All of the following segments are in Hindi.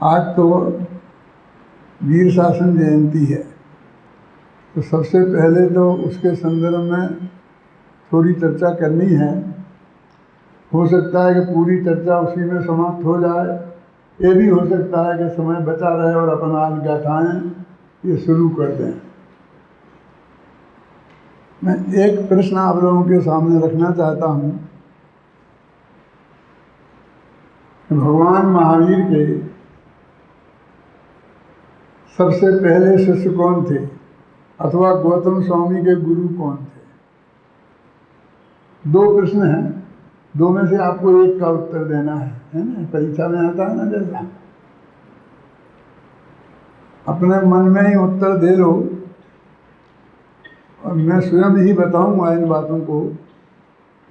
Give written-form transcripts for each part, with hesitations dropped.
आज तो वीर शासन जयंती है, तो सबसे पहले तो उसके संदर्भ में थोड़ी चर्चा करनी है। हो सकता है कि पूरी चर्चा उसी में समाप्त हो जाए, ये भी हो सकता है कि समय बचा रहे और अपन आज गाथाएँ ये शुरू कर दें। मैं एक प्रश्न आप लोगों के सामने रखना चाहता हूँ कि भगवान महावीर के सबसे पहले शिष्य कौन थे, अथवा गौतम स्वामी के गुरु कौन थे? दो प्रश्न हैं, दो में से आपको एक का उत्तर देना है ना? परीक्षा में आता है ना जैसा, अपने मन में ही उत्तर दे लो और मैं स्वयं ही बताऊंगा इन बातों को,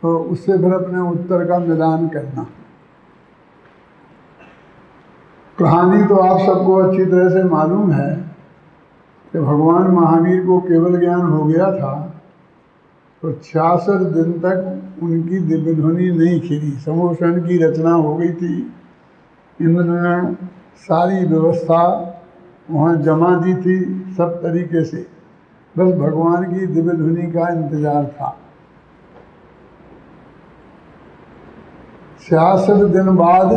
तो उससे फिर अपने उत्तर का मिलान करना। कहानी तो आप सबको अच्छी तरह से मालूम है कि भगवान महावीर को केवल ज्ञान हो गया था तो 66 दिन तक उनकी दिव्य ध्वनि नहीं खिली। समोषण की रचना हो गई थी, इंद्र ने सारी व्यवस्था वहाँ जमा दी थी सब तरीके से, बस भगवान की दिव्य ध्वनि का इंतजार था। 66 दिन बाद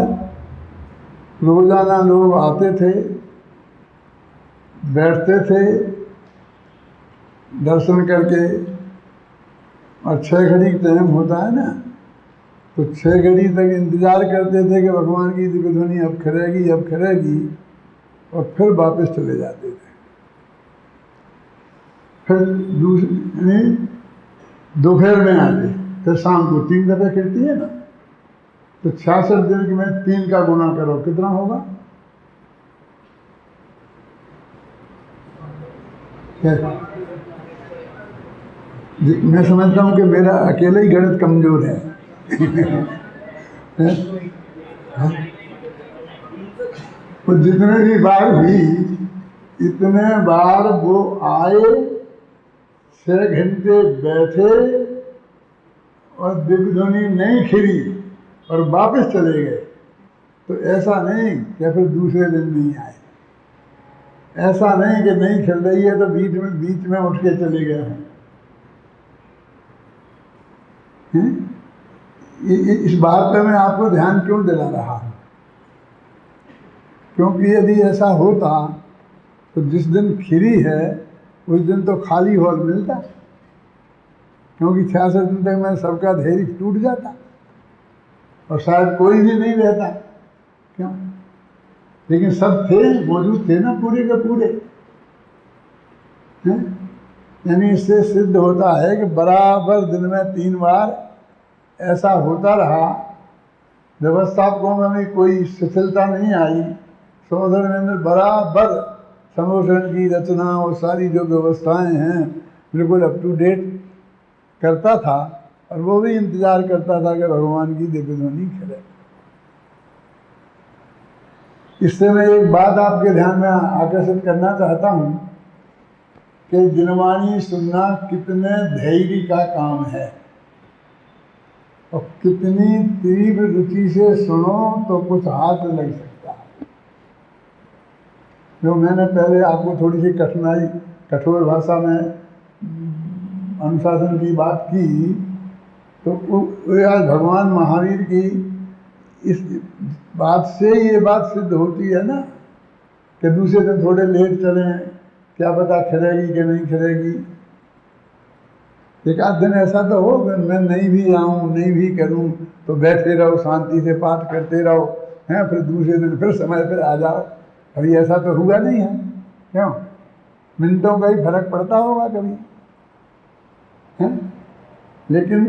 रोजाना लोग आते थे, बैठते थे दर्शन करके, और 6 घड़ी टाइम होता है ना, तो 6 घड़ी तक इंतजार करते थे कि भगवान की दिव्य ध्वनि अब खिलेगी अब खिलेगी, और फिर वापस चले जाते थे। फिर दोपहर में आते, फिर शाम को 3 दफे खिलती है ना, तो 66 दिन में 3 का गुना करो, कितना होगा? मैं समझता हूँ कि मेरा अकेला ही गणित कमजोर है। तो जितने भी बार हुई, इतने बार वो आए, 6 घंटे बैठे और दिव्य ध्वनि नहीं खिली और वापस चले गए। तो ऐसा नहीं कि फिर दूसरे दिन नहीं आए, ऐसा नहीं कि नहीं खिल रही है तो बीच में उठ के चले गए हैं। इस बात पे मैं आपको ध्यान क्यों दिला रहा हूँ? क्योंकि यदि ऐसा होता तो जिस दिन खिली है उस दिन तो खाली हॉल मिलता, क्योंकि 66 दिन तक मैं सबका धैर्य टूट जाता और शायद कोई भी नहीं रहता। क्यों? लेकिन सब थे, मौजूद थे ना पूरे के पूरे। यानी इससे सिद्ध होता है कि बराबर दिन में 3 बार ऐसा होता रहा, व्यवस्थापकों में भी कोई शिथिलता नहीं आई। सौधर्मेंद्र बराबर समोषण की रचना और सारी जो व्यवस्थाएं हैं बिल्कुल अप टू डेट करता था, और वो भी इंतजार करता था कि भगवान की दिव्य ध्वनि खिले। इससे मैं एक बात आपके ध्यान में आकर्षित करना चाहता हूँ कि जिनवाणी सुनना कितने धैर्य का काम है, और कितनी तीव्र रुचि से सुनो तो कुछ हाथ लग सकता है। जो मैंने पहले आपको थोड़ी सी कठोर भाषा में अनुशासन की बात की, तो आज भगवान महावीर की इस बात से ये बात सिद्ध होती है ना कि दूसरे दिन थोड़े लेट चलें, क्या पता खिलेगी कि नहीं खिलेगी। एक आध दिन ऐसा तो हो मैं नहीं भी आऊँ नहीं भी करूँ, तो बैठे रहो शांति से पाठ करते रहो, हैं, फिर दूसरे दिन फिर समय पर आ जाओ। अभी ऐसा तो हुआ नहीं है, क्यों? मिनटों का ही फर्क पड़ता होगा कभी, हैं? लेकिन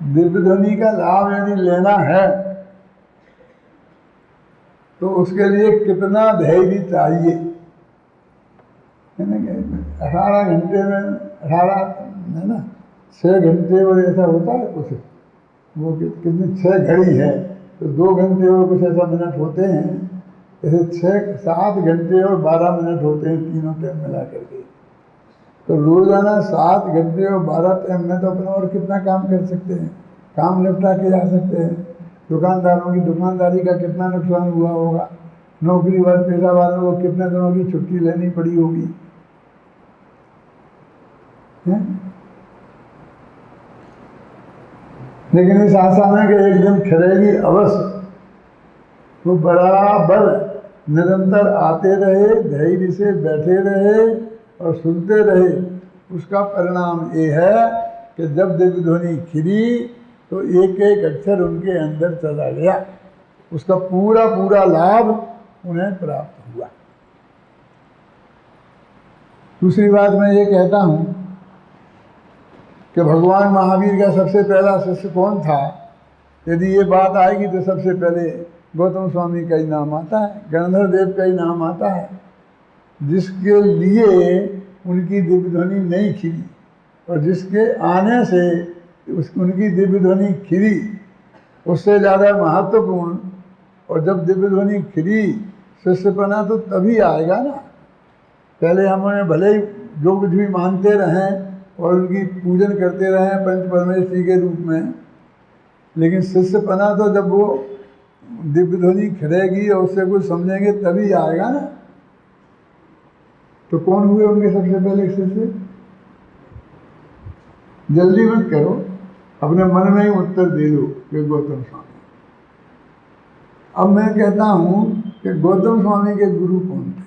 दिव्य ध्वनि का लाभ यदि लेना है तो उसके लिए कितना धैर्य चाहिए। 18 घंटे में 18 है ना, 6 घंटे और ऐसा होता है कुछ, वो कितनी 6 घड़ी है तो 2 घंटे और कुछ ऐसा मिनट होते हैं, ऐसे 7 घंटे और 12 मिनट होते हैं तीनों टाइम मिला करके। तो रोजाना 7 घंटे और 12 टाइम में तो अपने और कितना काम कर सकते हैं, काम निपटा के जा सकते हैं। दुकानदारों की दुकानदारी का कितना नुकसान हुआ होगा, नौकरी वाले पेशा वालों को कितने दिनों की छुट्टी लेनी पड़ी होगी है? लेकिन इस आशा में कि एक दिन खिलेगी अवश्य, वो बराबर निरंतर आते रहे, धैर्य से बैठे रहे और सुनते रहे। उसका परिणाम ये है कि जब दिव्य ध्वनि खिली तो एक एक अक्षर उनके अंदर चला गया, उसका पूरा पूरा लाभ उन्हें प्राप्त हुआ। दूसरी बात मैं ये कहता हूँ कि भगवान महावीर का सबसे पहला शिष्य कौन था? यदि ये बात आएगी तो सबसे पहले गौतम स्वामी का ही नाम आता है, गणधर देव का ही नाम आता है, जिसके लिए उनकी दिव्य ध्वनि नहीं खिली और जिसके आने से उनकी दिव्य ध्वनि खिली उससे ज़्यादा महत्वपूर्ण। और जब दिव्य ध्वनि खिली शिष्यपना तो तभी आएगा ना। पहले हम उन्हें भले ही जो कुछ भी मानते रहें और उनकी पूजन करते रहें पंच परमेश्वरी के रूप में, लेकिन शिष्यपना तो जब वो दिव्य ध्वनि खिलेगी और उससे कुछ समझेंगे तभी आएगा ना। तो कौन हुए उनके सबसे पहले शिष्य? जल्दी मत करो, अपने मन में ही उत्तर दे दो कि गौतम स्वामी। अब मैं कहता हूं कि गौतम स्वामी के गुरु कौन थे?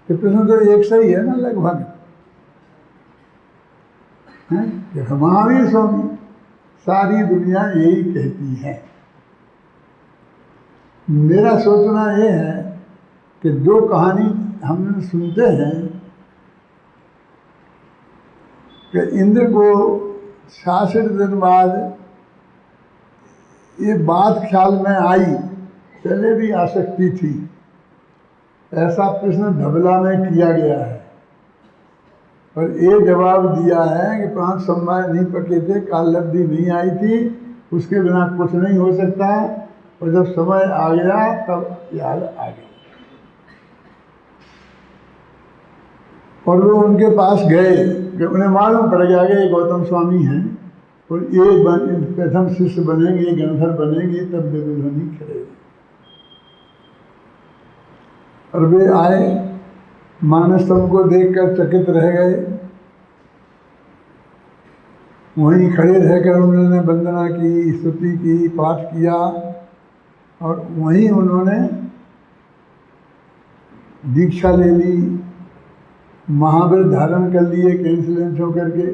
ये प्रश्न तो एक सही है ना लगभग, कि महावीर स्वामी। सारी दुनिया यही कहती है। मेरा सोचना ये है कि जो कहानी हम सुनते हैं कि इंद्र को 66 दिन बाद ये बात ख्याल में आई, पहले भी आ सकती थी, ऐसा प्रश्न धबला में किया गया है और ये जवाब दिया है कि 5 सोमवार नहीं पके थे, काल लब्धि नहीं आई थी, उसके बिना कुछ नहीं हो सकता, और जब समय आ गया तब याद आ गई। और वो उनके पास गए कि उन्हें मालूम पड़ गया कि ये गौतम स्वामी हैं और ये प्रथम शिष्य बनेंगे, ये गंधर्व बनेंगे, तब दिव्य ध्वनि खिलेगी। और वे आए, मानस को देखकर चकित रह गए। वहीं खड़े रहकर उन्होंने वंदना की, स्तुति की, पाठ किया और वहीं उन्होंने दीक्षा ले ली, महावीर धारण कर लिए कैंसलेंस होकर के।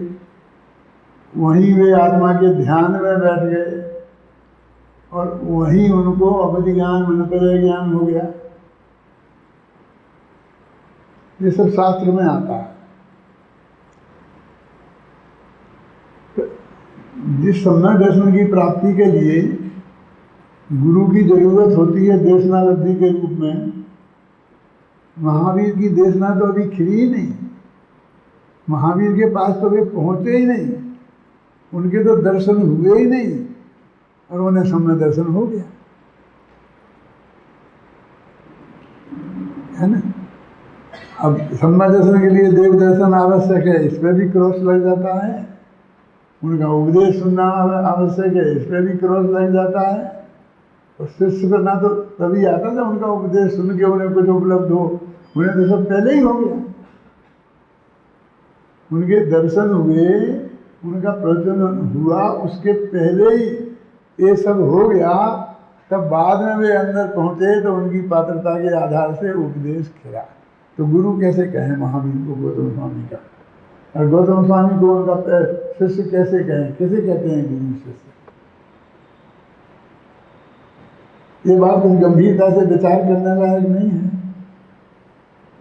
वहीं वे आत्मा के ध्यान में बैठ गए और वहीं उनको अवधि ज्ञान, मनोपलय ज्ञान हो गया। ये सब शास्त्र में आता है। तो जिस समय दर्शन की प्राप्ति के लिए गुरु की जरूरत होती है देशनालब्धि के रूप में, महावीर की देशना तो अभी खिली ही नहीं, महावीर के पास तो वे पहुंचे ही नहीं, उनके तो दर्शन हुए ही नहीं और उन्हें समय दर्शन हो गया, है ना। अब समय दर्शन के लिए देव दर्शन आवश्यक है, इस पर भी क्रॉस लग जाता है। उनका उपदेश सुनना आवश्यक है, इस पर भी क्रॉस लग जाता है। और शिष्य करना तो तभी आता था उनका उपदेश सुन के उन्हें कुछ उपलब्ध हो, उन्हें तो सब पहले ही हो गया। उनके दर्शन हुए, उनका प्रवचन हुआ, उसके पहले ही ये सब हो गया। तब बाद में वे अंदर पहुंचे तो उनकी पात्रता के आधार से उपदेश खिला। तो गुरु कैसे कहें महावीर को गौतम स्वामी का, और गौतम स्वामी को उनका शिष्य कैसे कहें? कैसे कहते हैं गुरु शिष्य? ये बात कुछ गंभीरता से विचार करने लायक नहीं है।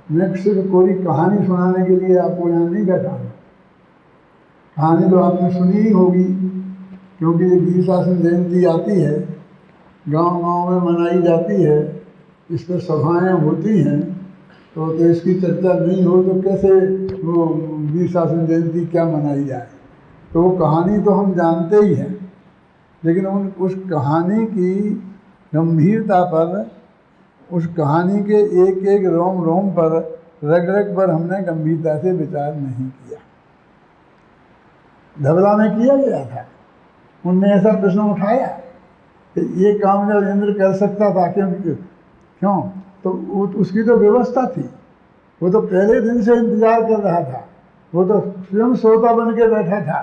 मैं सिर्फ कोई कहानी सुनाने के लिए आपको यहाँ नहीं बैठा हूँ। कहानी तो आपने सुनी ही होगी, क्योंकि ये वीर शासन जयंती आती है, गांव-गांव में मनाई जाती है, इस पर सभाएँ होती हैं, तो इसकी चर्चा नहीं हो तो कैसे वो वीर शासन जयंती क्या मनाई जाए। तो वो कहानी तो हम जानते ही हैं, लेकिन उस कहानी की गंभीरता पर, उस कहानी के एक एक रोम रोम पर, रग रग पर हमने गंभीरता से विचार नहीं किया। धबला में किया गया था, उनने ऐसा प्रश्न उठाया कि ये काम जब इंद्र कर सकता था क्यों, तो उसकी तो व्यवस्था थी। वो तो पहले दिन से इंतजार कर रहा था, वो तो स्वयं श्रोता बन के बैठा था।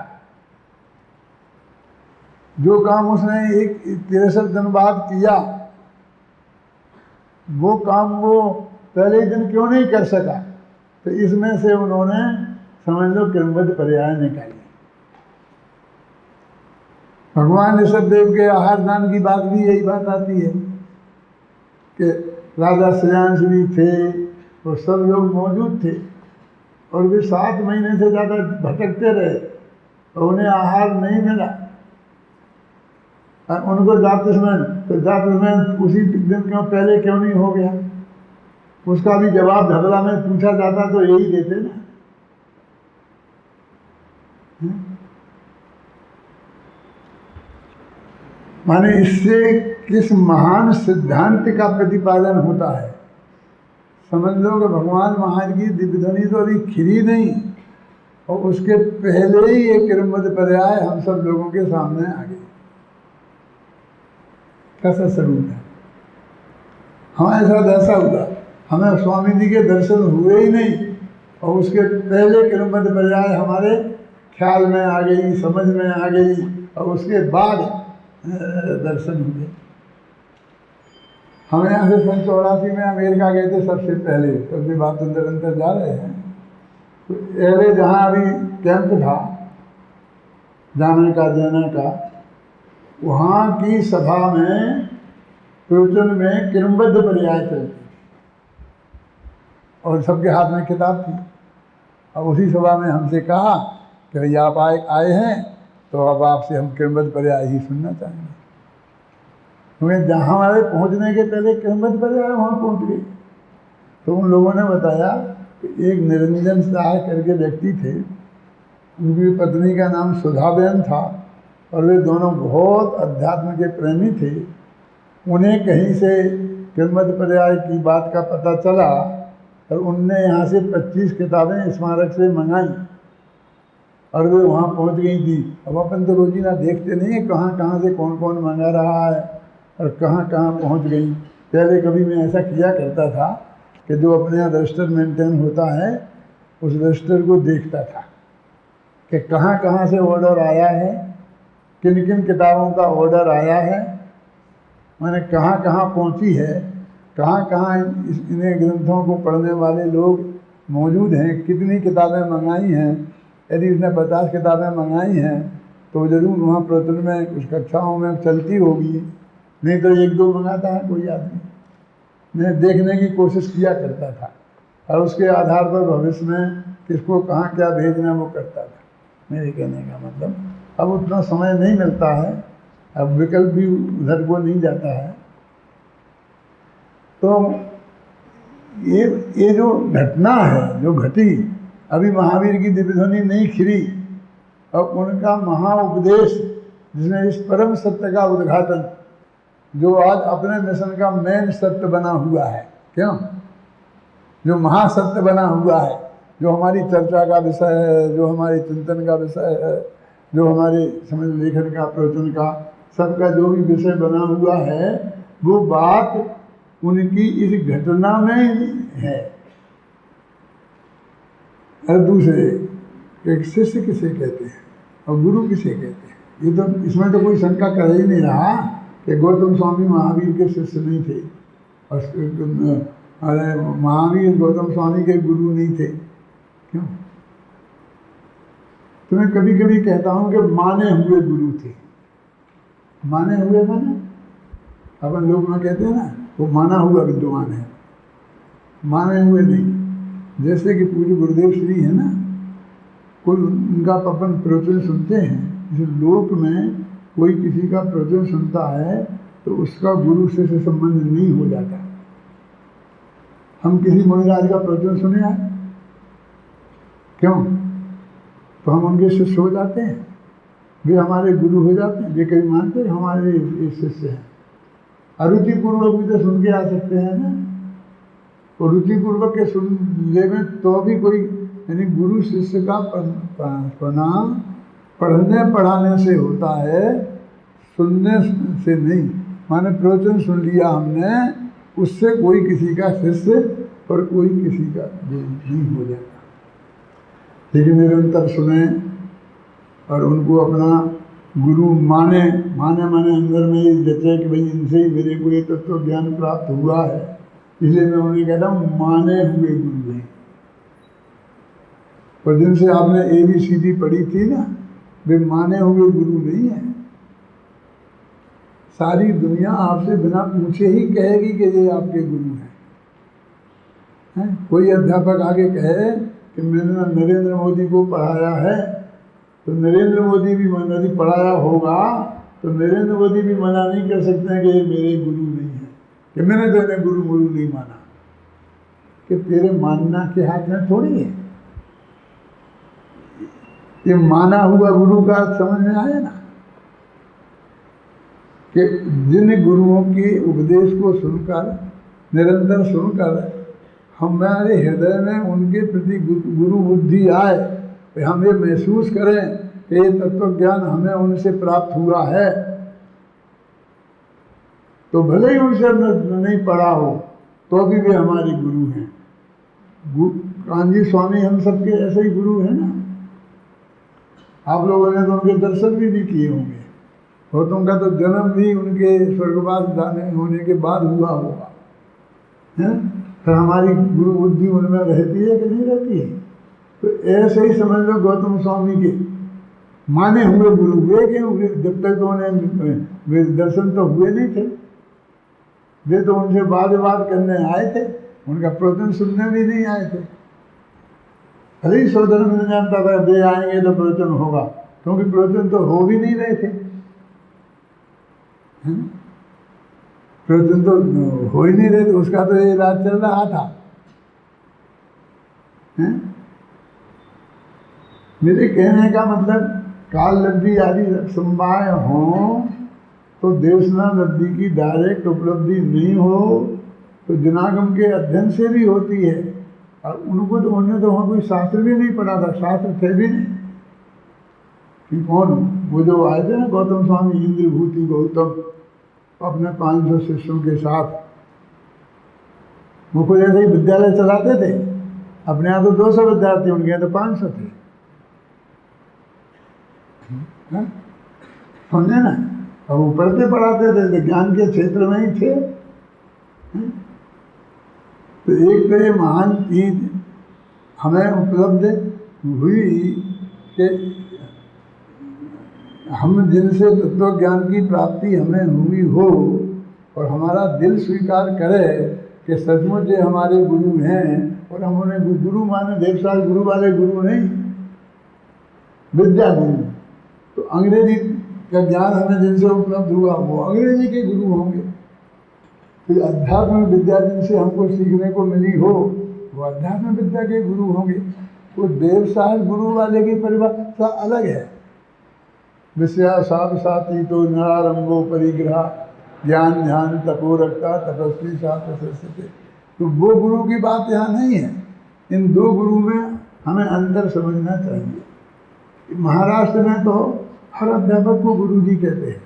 जो काम उसने 63 दिन बाद किया, वो काम वो पहले ही दिन क्यों नहीं कर सका? तो इसमें से उन्होंने समझ लो क्रमबद्ध पर्याय निकाली। भगवान ऋषभदेव के आहार दान की बात भी यही बात आती है कि राजा श्रेयांश भी थे, वो सब लोग मौजूद थे और वे 7 महीने से ज़्यादा भटकते रहे और उन्हें आहार नहीं मिला। उनको जातिस्मरण उसी दिन क्यों पहले क्यों नहीं हो गया? उसका भी जवाब धबला में पूछा जाता तो यही देते ना। माने इससे किस महान सिद्धांत का प्रतिपादन होता है। समझ लो कि भगवान महान की दिव्यध्वनि तो अभी खिली नहीं और उसके पहले ही एक क्रमबद्ध पर्याय हम सब लोगों के सामने आ गई। कैसा स्वरूप है। हमारे साथ ऐसा हुआ, हमें स्वामी जी के दर्शन हुए ही नहीं और उसके पहले क्रमबद्ध पर्याय हमारे ख्याल में आ गई, समझ में आ गई और उसके बाद दर्शन हुए। हम यहाँ से 1984 में अमेरिका गए थे सबसे पहले, सबसे बात अंदर जा रहे हैं। तो पहले जहाँ अभी कैंप था जाने का, वहाँ की सभा में प्रवचन में क्रमबद्ध पर्याय चलती और सबके हाथ में किताब थी। और उसी सभा में हमसे कहा कि भैया आप आए हैं तो अब आपसे हम क्रमबद्ध पर्याय ही सुनना चाहेंगे। क्योंकि जहाँ हमारे पहुँचने के पहले क्रमबद्ध पर्याय वहाँ पहुँच गई। तो उन लोगों ने बताया कि एक निरंजन शाह करके व्यक्ति थे, उनकी पत्नी का नाम सुधाबेन था और वे दोनों बहुत अध्यात्म के प्रेमी थे। उन्हें कहीं से क्रमबद्ध पर्याय की बात का पता चला और उनने यहाँ से 25 किताबें स्मारक से मंगाई और वे वहाँ पहुँच गई थी। अब अपन तो रोजीना देखते नहीं है कहाँ कहाँ से कौन कौन मंगा रहा है और कहाँ कहाँ पहुँच गई। पहले कभी मैं ऐसा किया करता था कि जो अपने यहाँ रजिस्टर मेंटेन होता है उस रजिस्टर को देखता था कि कहाँ कहाँ से ऑर्डर आया है, किन किन किताबों का ऑर्डर आया है, मैंने कहाँ कहाँ पहुँची है, कहाँ कहाँ इन्हें ग्रंथों को पढ़ने वाले लोग मौजूद हैं, कितनी किताबें मंगाई हैं। यदि उसने 50 किताबें मंगाई हैं तो ज़रूर वहाँ प्रवचन में कुछ कक्षाओं में चलती होगी, नहीं तो 1-2 मंगाता है कोई आदमी। मैं देखने की कोशिश किया करता था और उसके आधार पर भविष्य में किसको कहाँ क्या भेजना वो करता था। मेरे कहने का मतलब अब उतना समय नहीं मिलता है, अब विकल्प भी उधर को नहीं जाता है। तो ये जो घटना है जो घटी, अभी महावीर की दिव्यध्वनि नहीं खिली और उनका महाउपदेश जिसने इस परम सत्य का उद्घाटन, जो आज अपने मिशन का मेन सत्य बना हुआ है, क्यों जो महासत्य बना हुआ है, जो हमारी चर्चा का विषय है, जो हमारे चिंतन का विषय है, जो हमारे समझ लेखन का प्रवचन का सबका जो भी विषय बना हुआ है, वो बात उनकी इस घटना में है। और दूसरे एक शिष्य किसे कहते हैं और गुरु किसे कहते हैं, ये तो इसमें तो कोई शंका कर ही नहीं रहा कि गौतम स्वामी महावीर के शिष्य नहीं थे और महावीर गौतम स्वामी के गुरु नहीं थे। क्यों? तो मैं कभी कभी कहता हूँ कि माने हुए गुरु थे। माने हुए माने अपन लोग में कहते हैं ना वो माना हुआ विद्वान है, माने हुए नहीं। जैसे कि पूज्य गुरुदेव श्री है ना, कोई उनका अपन प्रवचन सुनते हैं, इस लोक में कोई किसी का प्रवचन सुनता है तो उसका गुरु से संबंध नहीं हो जाता। हम किसी मुनिराज का प्रवचन सुने हैं, क्यों? तो हम उनके शिष्य हो जाते हैं, वे हमारे गुरु हो जाते हैं। वे कभी मानते हैं हमारे शिष्य हैं। अरुचिपूर्वक भी तो सुन के आ सकते हैं ना, और रुचिपूर्वक के सुन ले में तो भी कोई यानी गुरु शिष्य का प्रणाम पढ़ने पढ़ाने से होता है, सुनने से नहीं। माने प्रवचन सुन लिया हमने, उससे कोई किसी का शिष्य और कोई किसी का गुरु नहीं हो जाता। लेकिन निरंतर सुने और उनको अपना गुरु माने अंदर में ये जचे कि भाई इनसे ही मेरे को ये तत्व ज्ञान प्राप्त हुआ है, इसलिए मैं उन्हें कहता हूँ माने हुए गुरु हैं। और जिनसे आपने ABCD पढ़ी थी ना, वे माने हुए गुरु नहीं है। सारी दुनिया आपसे बिना पूछे ही कहेगी कि ये आपके गुरु हैं। कोई अध्यापक आगे कहे कि मैंने नरेंद्र मोदी को पढ़ाया है, तो नरेंद्र मोदी भी यदि पढ़ाया होगा तो नरेंद्र मोदी भी मना नहीं कर सकते हैं कि ये मेरे गुरु नहीं है, कि मैंने तेरे गुरु नहीं माना। कि तेरे मानना के हाथ में थोड़ी है। ये माना हुआ गुरु का समझ में आया ना, कि जिन गुरुओं के उपदेश को सुनकर, निरंतर सुनकर हमारे हृदय में उनके प्रति गुरु बुद्धि आए, हम ये महसूस करें कि ये तत्व ज्ञान हमें उनसे प्राप्त हुआ है, तो भले ही उनसे नहीं पढ़ा हो तो भी वे हमारे गुरु हैं। कान्जी स्वामी हम सबके ऐसे ही गुरु हैं ना। आप लोगों ने तो उनके दर्शन भी नहीं किए होंगे, और तुमका तो जन्म भी उनके स्वर्गवास जाने होने के बाद हुआ होगा, है? फिर हमारी गुरु बुद्धि उनमें रहती है कि नहीं रहती है? तो ऐसे ही समझ लो गौतम स्वामी के माने हुए गुरु हुए कि जब तक तो उन्हें दर्शन तो हुए नहीं थे, वे तो उनसे बात करने आए थे, उनका प्रवचन सुनने भी नहीं आए थे। भले ही सौधर्म में जानता था वे आएंगे तो प्रवचन होगा, क्योंकि प्रवचन तो हो भी नहीं रहे थे, प्रवचन तो हो ही नहीं रहे थे, उसका तो ये इलाज चल रहा था। मेरे कहने का मतलब काल लब्धि आदि समवाय हो तो देवसना लब्धि की डायरेक्ट उपलब्धि नहीं हो तो जनागम के अध्ययन से भी होती है। और उनको तो उन्होंने तो वहाँ कोई शास्त्र भी नहीं पढ़ा था, शास्त्र थे भी नहीं कि कौन वो जो आए थे ना गौतम स्वामी इंद्रभूति गौतम अपने 500 शिष्यों के साथ, वो कोई ऐसे ही विद्यालय चलाते थे। अपने यहाँ तो 200 विद्यार्थी, उनके यहाँ तो 500 थे, समझे ना। और वो पढ़ते पढ़ाते थे तो ज्ञान के क्षेत्र में ही थे। तो एक तो ये महान चीज हमें उपलब्ध हुई कि हम जिनसे तत्व ज्ञान की प्राप्ति हमें हुई हो और हमारा दिल स्वीकार करे कि सचमुच ये हमारे गुरु हैं, और हम उन्हें गुरु माने, देवसाल गुरु वाले गुरु नहीं, विद्या गुरु। तो अंग्रेजी का ज्ञान हमें जिनसे उपलब्ध हुआ वो अंग्रेजी के गुरु होंगे। फिर अध्यात्म विद्या जिनसे हमको सीखने को मिली हो वो अध्यात्म विद्या के गुरु होंगे। वो देवसाल गुरु वाले की परिभाषा अलग है। विषया साप साथी तो नरारंभो परिग्रह ज्ञान ध्यान तपो रखता तपस्वी साथ सस्ते। तो वो गुरु की बात यहाँ नहीं है। इन दो गुरु में हमें अंतर समझना चाहिए। महाराष्ट्र में तो हर अध्यापक को गुरु जी कहते हैं।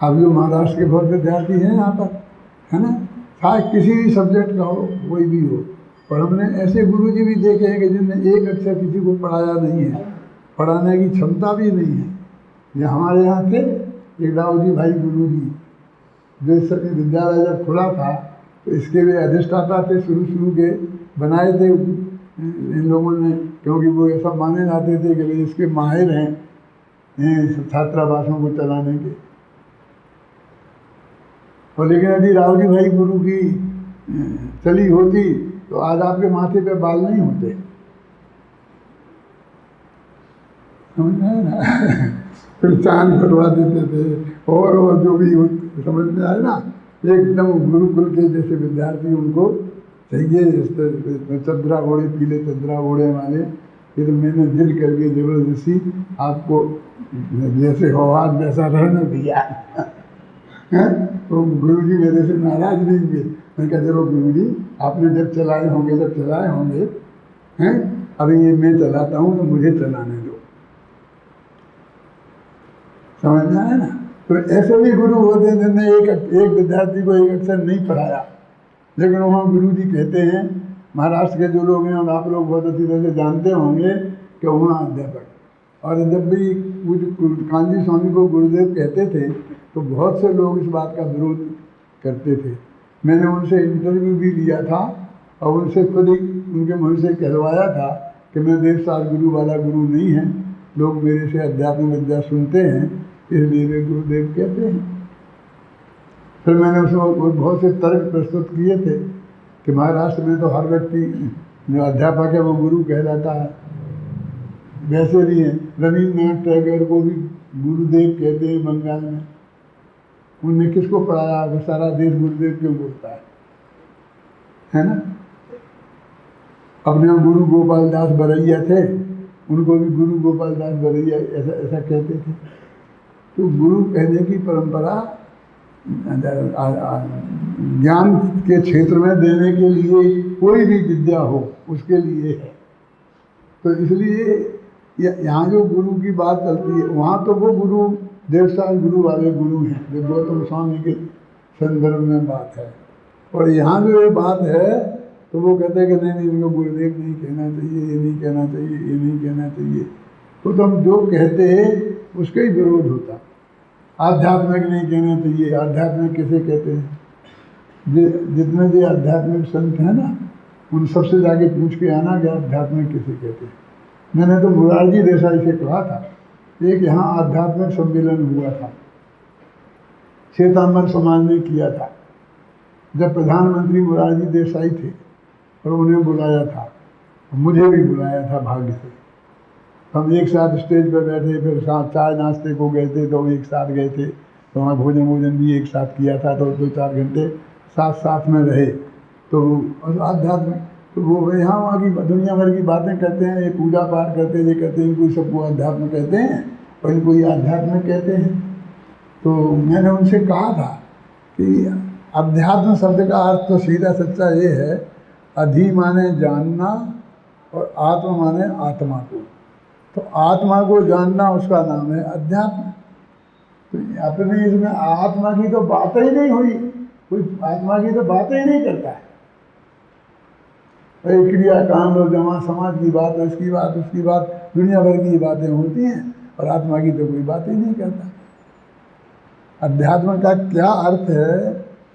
अब जो महाराष्ट्र के बहुत विद्यार्थी हैं यहाँ पर, है ना, चाहे किसी भी सब्जेक्ट का हो, कोई भी हो, और हमने ऐसे गुरु जी भी देखे हैं कि जिनने एक अक्षर किसी को पढ़ाया नहीं है, पढ़ाने की क्षमता भी नहीं है। ये हमारे यहाँ थे एक दाऊदी भाई गुरु जी, जो इस विद्यालय जब खुला था तो इसके वे अधिष्ठाता थे, शुरू के बनाए थे इन लोगों ने, क्योंकि वो ऐसा माने जाते थे कि भाई इसके माहिर हैं छात्रावासों को चलाने के। और लेकिन यदि रावजी भाई गुरु की चली होती तो आज आपके माथे पे बाल नहीं होते, समझ में आया ना। फिर चांद फटवा देते थे और जो भी समझ में आए ना, एकदम गुरुकुल के जैसे विद्यार्थी उनको चाहिए। चंद्रा घोड़े, पीले चंद्रा घोड़े वाले, फिर मैंने जिद करके जबरदस्ती आपको जैसे हो आज वैसा रहने दिया। तो गुरु जी मेरे से नाराज नहीं हुए। मैं कहते देखो गुरु जी, आपने जब चलाए होंगे हैं, अभी ये मैं चलाता हूँ तो मुझे चलाने दो, समझ में आया ना। तो ऐसे भी गुरु होते हैं जिन्होंने एक विद्यार्थी को एक अक्षर नहीं पढ़ाया, लेकिन वहाँ गुरु जी कहते हैं, महाराष्ट्र के जो लोग हैं और आप लोग बहुत अच्छी तरह से जानते होंगे कि वहाँ अध्यापक, और जब भी कांजी स्वामी को गुरुदेव कहते थे तो बहुत से लोग इस बात का विरोध करते थे। मैंने उनसे इंटरव्यू भी लिया था और उनसे खुद ही उनके मुँह से कहलवाया था कि मैं देवसार गुरु वाला गुरु नहीं है, लोग मेरे से अध्यात्म विद्या सुनते हैं इसलिए वे गुरुदेव कहते हैं। फिर मैंने उसमें बहुत से तर्क प्रस्तुत किए थे कि महाराष्ट्र में तो हर व्यक्ति जो अध्यापक है वो गुरु कहलाता है, वैसे भी हैं। रविन्द्रनाथ टैगोर को भी गुरुदेव कहते हैं बंगाल में। उनने किसको पढ़ाया? वो सारा देश गुरुदेव क्यों बोलता है ना? अपने गुरु गोपाल दास बरैया थे, उनको भी गुरु गोपाल दास बरैया ऐसा कहते थे। तो गुरु कहने की परंपरा ज्ञान के क्षेत्र में देने के लिए, कोई भी विद्या हो उसके लिए है। तो इसलिए यहाँ जो गुरु की बात चलती है, वहाँ तो वो गुरु देवसार गुरु वाले गुरु हैं जो गौतम स्वामी के संदर्भ में बात है। और यहाँ जो ये बात है तो वो कहते हैं कि नहीं इनको गुरुदेव नहीं कहना चाहिए, ये नहीं कहना चाहिए, ये नहीं कहना चाहिए। तो हम जो कहते हैं उसका ही विरोध होता। आध्यात्मिक नहीं कहना चाहिए। आध्यात्मिक किसे कहते हैं? जितने भी आध्यात्मिक संत हैं ना, उन सबसे जाके पूछ के आना कि आध्यात्मिक किसे कहते हैं। मैंने तो मुरारजी देसाई से कहा था, एक यहाँ आध्यात्मिक सम्मेलन हुआ था, श्वेतांबर समाज ने किया था, जब प्रधानमंत्री मुरारजी देसाई थे और उन्हें बुलाया था, मुझे भी बुलाया था भाग्य से। हम एक साथ स्टेज पर बैठे, फिर साथ चाय नाश्ते को गए थे तो एक साथ गए थे, तो वहाँ भोजन भी एक साथ किया था, तो 2-4 घंटे साथ में रहे। तो आध्यात्मिक तो वो यहाँ वहाँ की दुनिया भर की बातें करते हैं, ये पूजा पाठ करते हैं, ये कहते हैं इनको सबको अध्यात्म कहते हैं और इनको ये आध्यात्मिक कहते हैं। तो मैंने उनसे कहा था कि अध्यात्म शब्द का अर्थ तो सीधा सच्चा ये है, अधि माने जानना और आत्मा माने आत्मा को। तो आत्मा को जानना उसका नाम है अध्यात्म। तो अपने इसमें आत्मा की तो बात ही नहीं हुई, कोई आत्मा की तो बात ही नहीं करता है। क्रिया कांड और जमा समाज की बात, उसकी बात दुनिया भर की बातें होती हैं और आत्मा की तो कोई बात ही नहीं करता। अध्यात्म का क्या अर्थ है,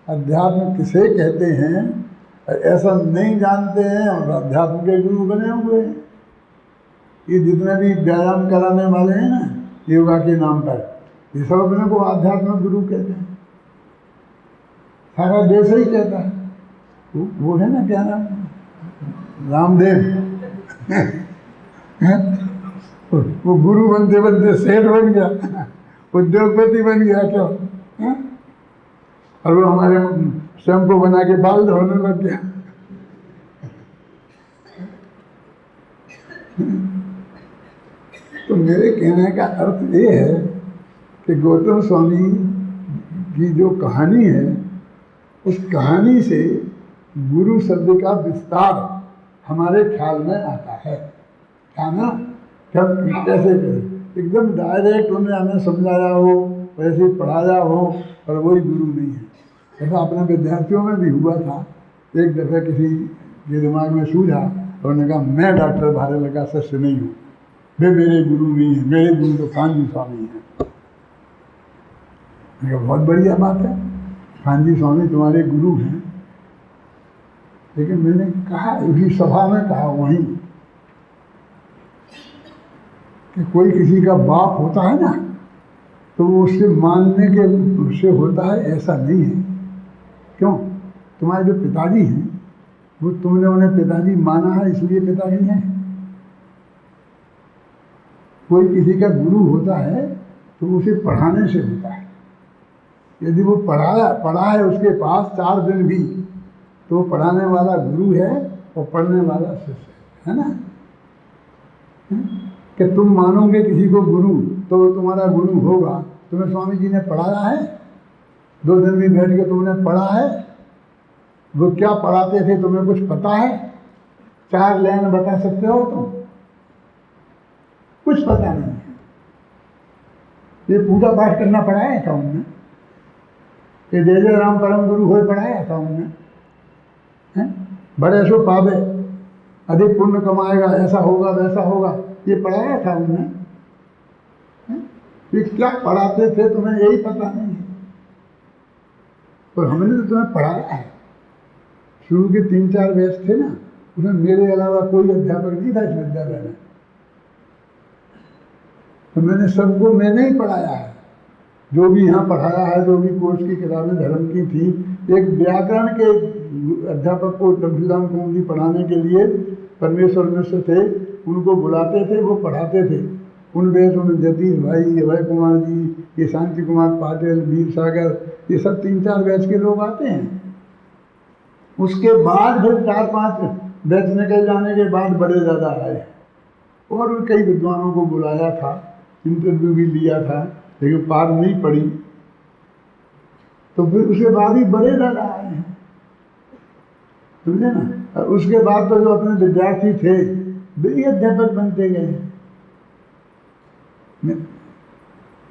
अध्यात्म किसे कहते हैं, ऐसा नहीं जानते हैं और अध्यात्म के गुरु बने हुए हैं। ये जितने भी व्यायाम कराने वाले हैं ना योगा के नाम पर, ये सब अपने को आध्यात्मिक गुरु कहते हैं। सारा देश ही कहता है। वो है ना, क्या नाम, रामदेव वो गुरु बनते बनते सेठ बन गया, उद्योगपति बन गया क्यों? और वो हमारे शैम्पू बना के बाल धोने लग गया। तो मेरे कहने का अर्थ ये है कि गौतम स्वामी की जो कहानी है, उस कहानी से गुरु शब्द का विस्तार हमारे ख्याल में आता है। क्या ना, कैसे करें, एकदम डायरेक्ट उन्हें हमें समझाया हो, वैसे पढ़ाया हो, और वही गुरु नहीं है। ऐसा अपने विद्यार्थियों में भी हुआ था। एक दफ़े किसी के दिमाग में सूझा और उन्होंने कहा मैं डॉक्टर भारत का शिष्य नहीं हूँ, वे मेरे गुरु नहीं हैं, मेरे गुरु तो कांजी स्वामी हैं। मैंने कहा बहुत बढ़िया बात है, कांजी स्वामी तुम्हारे गुरु हैं। लेकिन मैंने कहा, उसी सभा में कहा वहीं, कि कोई किसी का बाप होता है ना तो वो उससे मानने के उससे होता है, ऐसा नहीं है। क्यों? तुम्हारे जो पिताजी हैं वो तुमने उन्हें पिताजी माना है इसलिए पिताजी हैं। कोई किसी का गुरु होता है तो उसे पढ़ाने से होता है। यदि वो पढ़ा है उसके पास 4 दिन भी, तो पढ़ाने वाला गुरु है और पढ़ने वाला शिष्य है ना। कि तुम मानोगे किसी को गुरु तो वो तुम्हारा गुरु होगा। तुम्हें स्वामी जी ने पढ़ाया है, 2 दिन भी बैठ के तुमने पढ़ा है, वो क्या पढ़ाते थे तुम्हें कुछ पता है? 4 लाइन बता सकते हो तुम? कुछ पता नहीं है। ये पूजा पाठ करना पढ़ाया था उनने, ये जय जय राम परम गुरु होए पढ़ाया था उनने, हैं? बड़े सो पावे, अधिक पुण्य कमाएगा, ऐसा होगा वैसा होगा, ये पढ़ाया था उनने। ये क्या पढ़ाते थे तुम्हें यही पता नहीं है, पर हमने तो तुम्हें पढ़ाया है। शुरू के 3-4 बैच थे ना, उसमें मेरे अलावा कोई अध्यापक नहीं था इस विद्यालय में, तो मैंने सबको मैंने ही पढ़ाया है। जो भी यहाँ पढ़ाया है, जो भी कोर्स की किताबें धर्म की थी, एक व्याकरण के अध्यापक को लघुदान कौमुदी पढ़ाने के लिए परमेश्वर मिश्र थे, उनको बुलाते थे, वो पढ़ाते थे। उन बैचों में जतीश भाई, अभय कुमार जी, ये शांति कुमार पाटिल, वीर सागर, ये सब 3-4 बैच के लोग आते हैं। उसके बाद फिर 4-5 बैच निकल जाने के बाद बड़े ज़्यादा आए, और भी कई विद्वानों को बुलाया था, इंटरव्यू भी लिया था, लेकिन पार नहीं पड़ी। तो फिर उसके बाद ही बड़े ज़्यादा आए हैं, समझे ना। उसके बाद तो जो अपने विद्यार्थी थे वे ही अध्यापक बनते गए।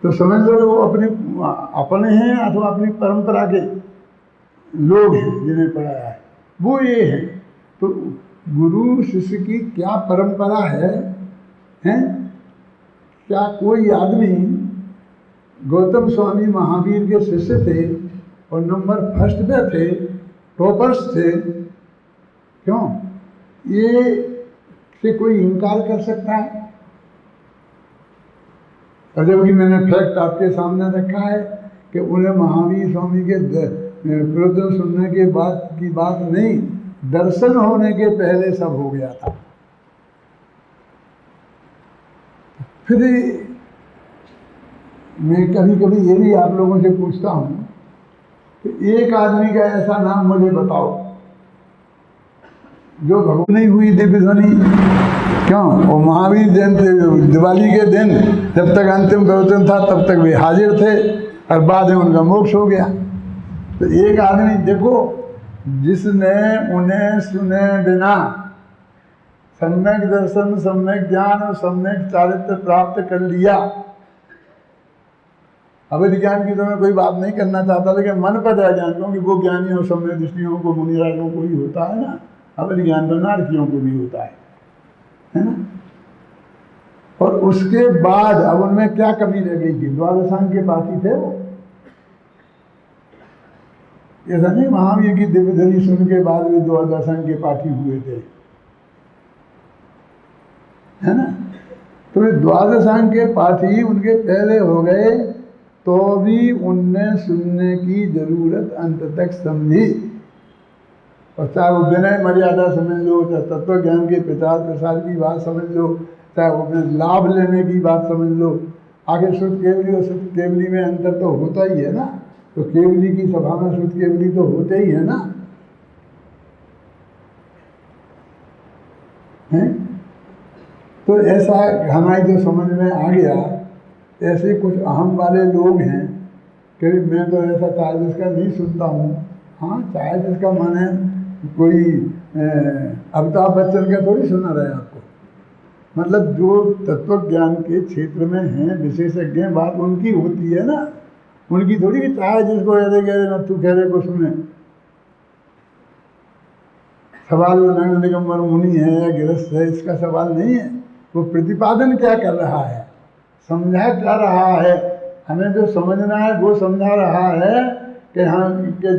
तो समझ लो वो अपने हैं अथवा अपनी परंपरा के लोग हैं जिन्हें पढ़ाया है, वो ये है। तो गुरु शिष्य की क्या परंपरा है, हैं? क्या कोई आदमी गौतम स्वामी महावीर के शिष्य थे और नंबर फर्स्ट पे थे, टॉपर्स थे, क्यों ये से कोई इनकार कर सकता है? और जबकि मैंने फैक्ट आपके सामने रखा है कि उन्हें महावीर स्वामी के प्रवचन सुनने के बाद की बात नहीं, दर्शन होने के पहले सब हो गया था। फिर मैं कभी कभी ये भी आप लोगों से पूछता हूँ कि एक आदमी का ऐसा नाम मुझे बताओ जो भगवान नहीं हुई दिव्य ध्वनि, क्यों? वो महावीर जयंती दिवाली के दिन जब तक अंतिम प्रवचन था तब तक वे हाजिर थे और बाद में उनका मोक्ष हो गया। तो एक आदमी देखो जिसने उन्हें सुने बिना सम्यक दर्शन, सम्यक ज्ञान और सम्यक चारित्र प्राप्त कर लिया। अवैध ज्ञान की तो मैं कोई बात नहीं करना चाहता, लेकिन मन पर है ज्ञान, क्योंकि वो ज्ञानी और सम्यक दृष्टियों को मुनिराजों को ही होता है ना, अवैध ज्ञान तो नारकियों को भी होता है ना। और उसके बाद अब उनमें क्या कमी रह गई थी? द्वादशांग के पाठी थे वो, ऐसा नहीं महावीर की दिव्य ध्वनि सुन के बाद वे द्वादशांग के पाठी हुए थे, है ना। तो द्वादशांग के पाठी उनके पहले हो गए, तो भी उनने सुनने की जरूरत अंत तक समझी। और चाहे वो विनय मर्यादा समझ लो, चाहे तत्व ज्ञान के प्रचार प्रसार की बात समझ लो, चाहे वो अपने लाभ लेने की बात समझ लो। आगे शुद्ध केवली और शुद्ध केवली में अंतर तो होता ही है ना। तो केवली की सभा में शुद्ध केवली तो होते ही है ना, है? तो ऐसा हमारी जो समझ में आ गया, ऐसे कुछ अहम वाले लोग हैं कि मैं तो ऐसा चाहे जिसका नहीं सुनता हूँ। हाँ, चाहे जिसका मन है, कोई अमिताभ बच्चन का थोड़ी सुना रहे आपको, मतलब जो तत्व ज्ञान के क्षेत्र में हैं विशेषज्ञ, बात उनकी होती है ना, उनकी थोड़ी कि चाहे जिसको अरे गहरे न तू गहरे को सुने। सवाल वो नग्न दिगंबर मुनि है या गृहस्थ है, इसका सवाल नहीं है। वो प्रतिपादन क्या कर रहा है, समझा क्या रहा है, हमें जो समझना है वो समझा रहा है कि हाँ कि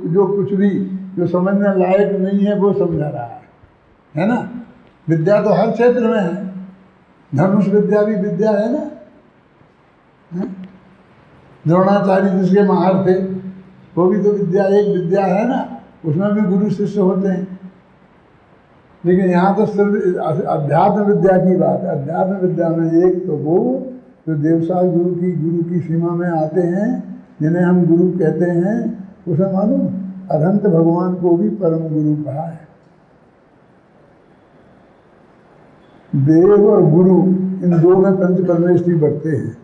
जो कुछ भी जो समझने लायक नहीं है वो समझा रहा है ना। विद्या तो हर क्षेत्र में है, धनुष विद्या भी विद्या है ना। द्रोणाचार्य जिसके माहर थे वो भी तो विद्या, एक विद्या है ना, उसमें भी गुरु शिष्य होते हैं। लेकिन यहाँ तो सिर्फ अध्यात्म विद्या की बात है। अध्यात्म विद्या में एक तो वो जो देवसाय गुरु की सीमा में आते हैं, जिन्हें हम गुरु कहते हैं, उसे मालूम अनंत भगवान को भी परम गुरु कहा है। देव और गुरु इन दो में पंच परमेष्ठी बढ़ते हैं।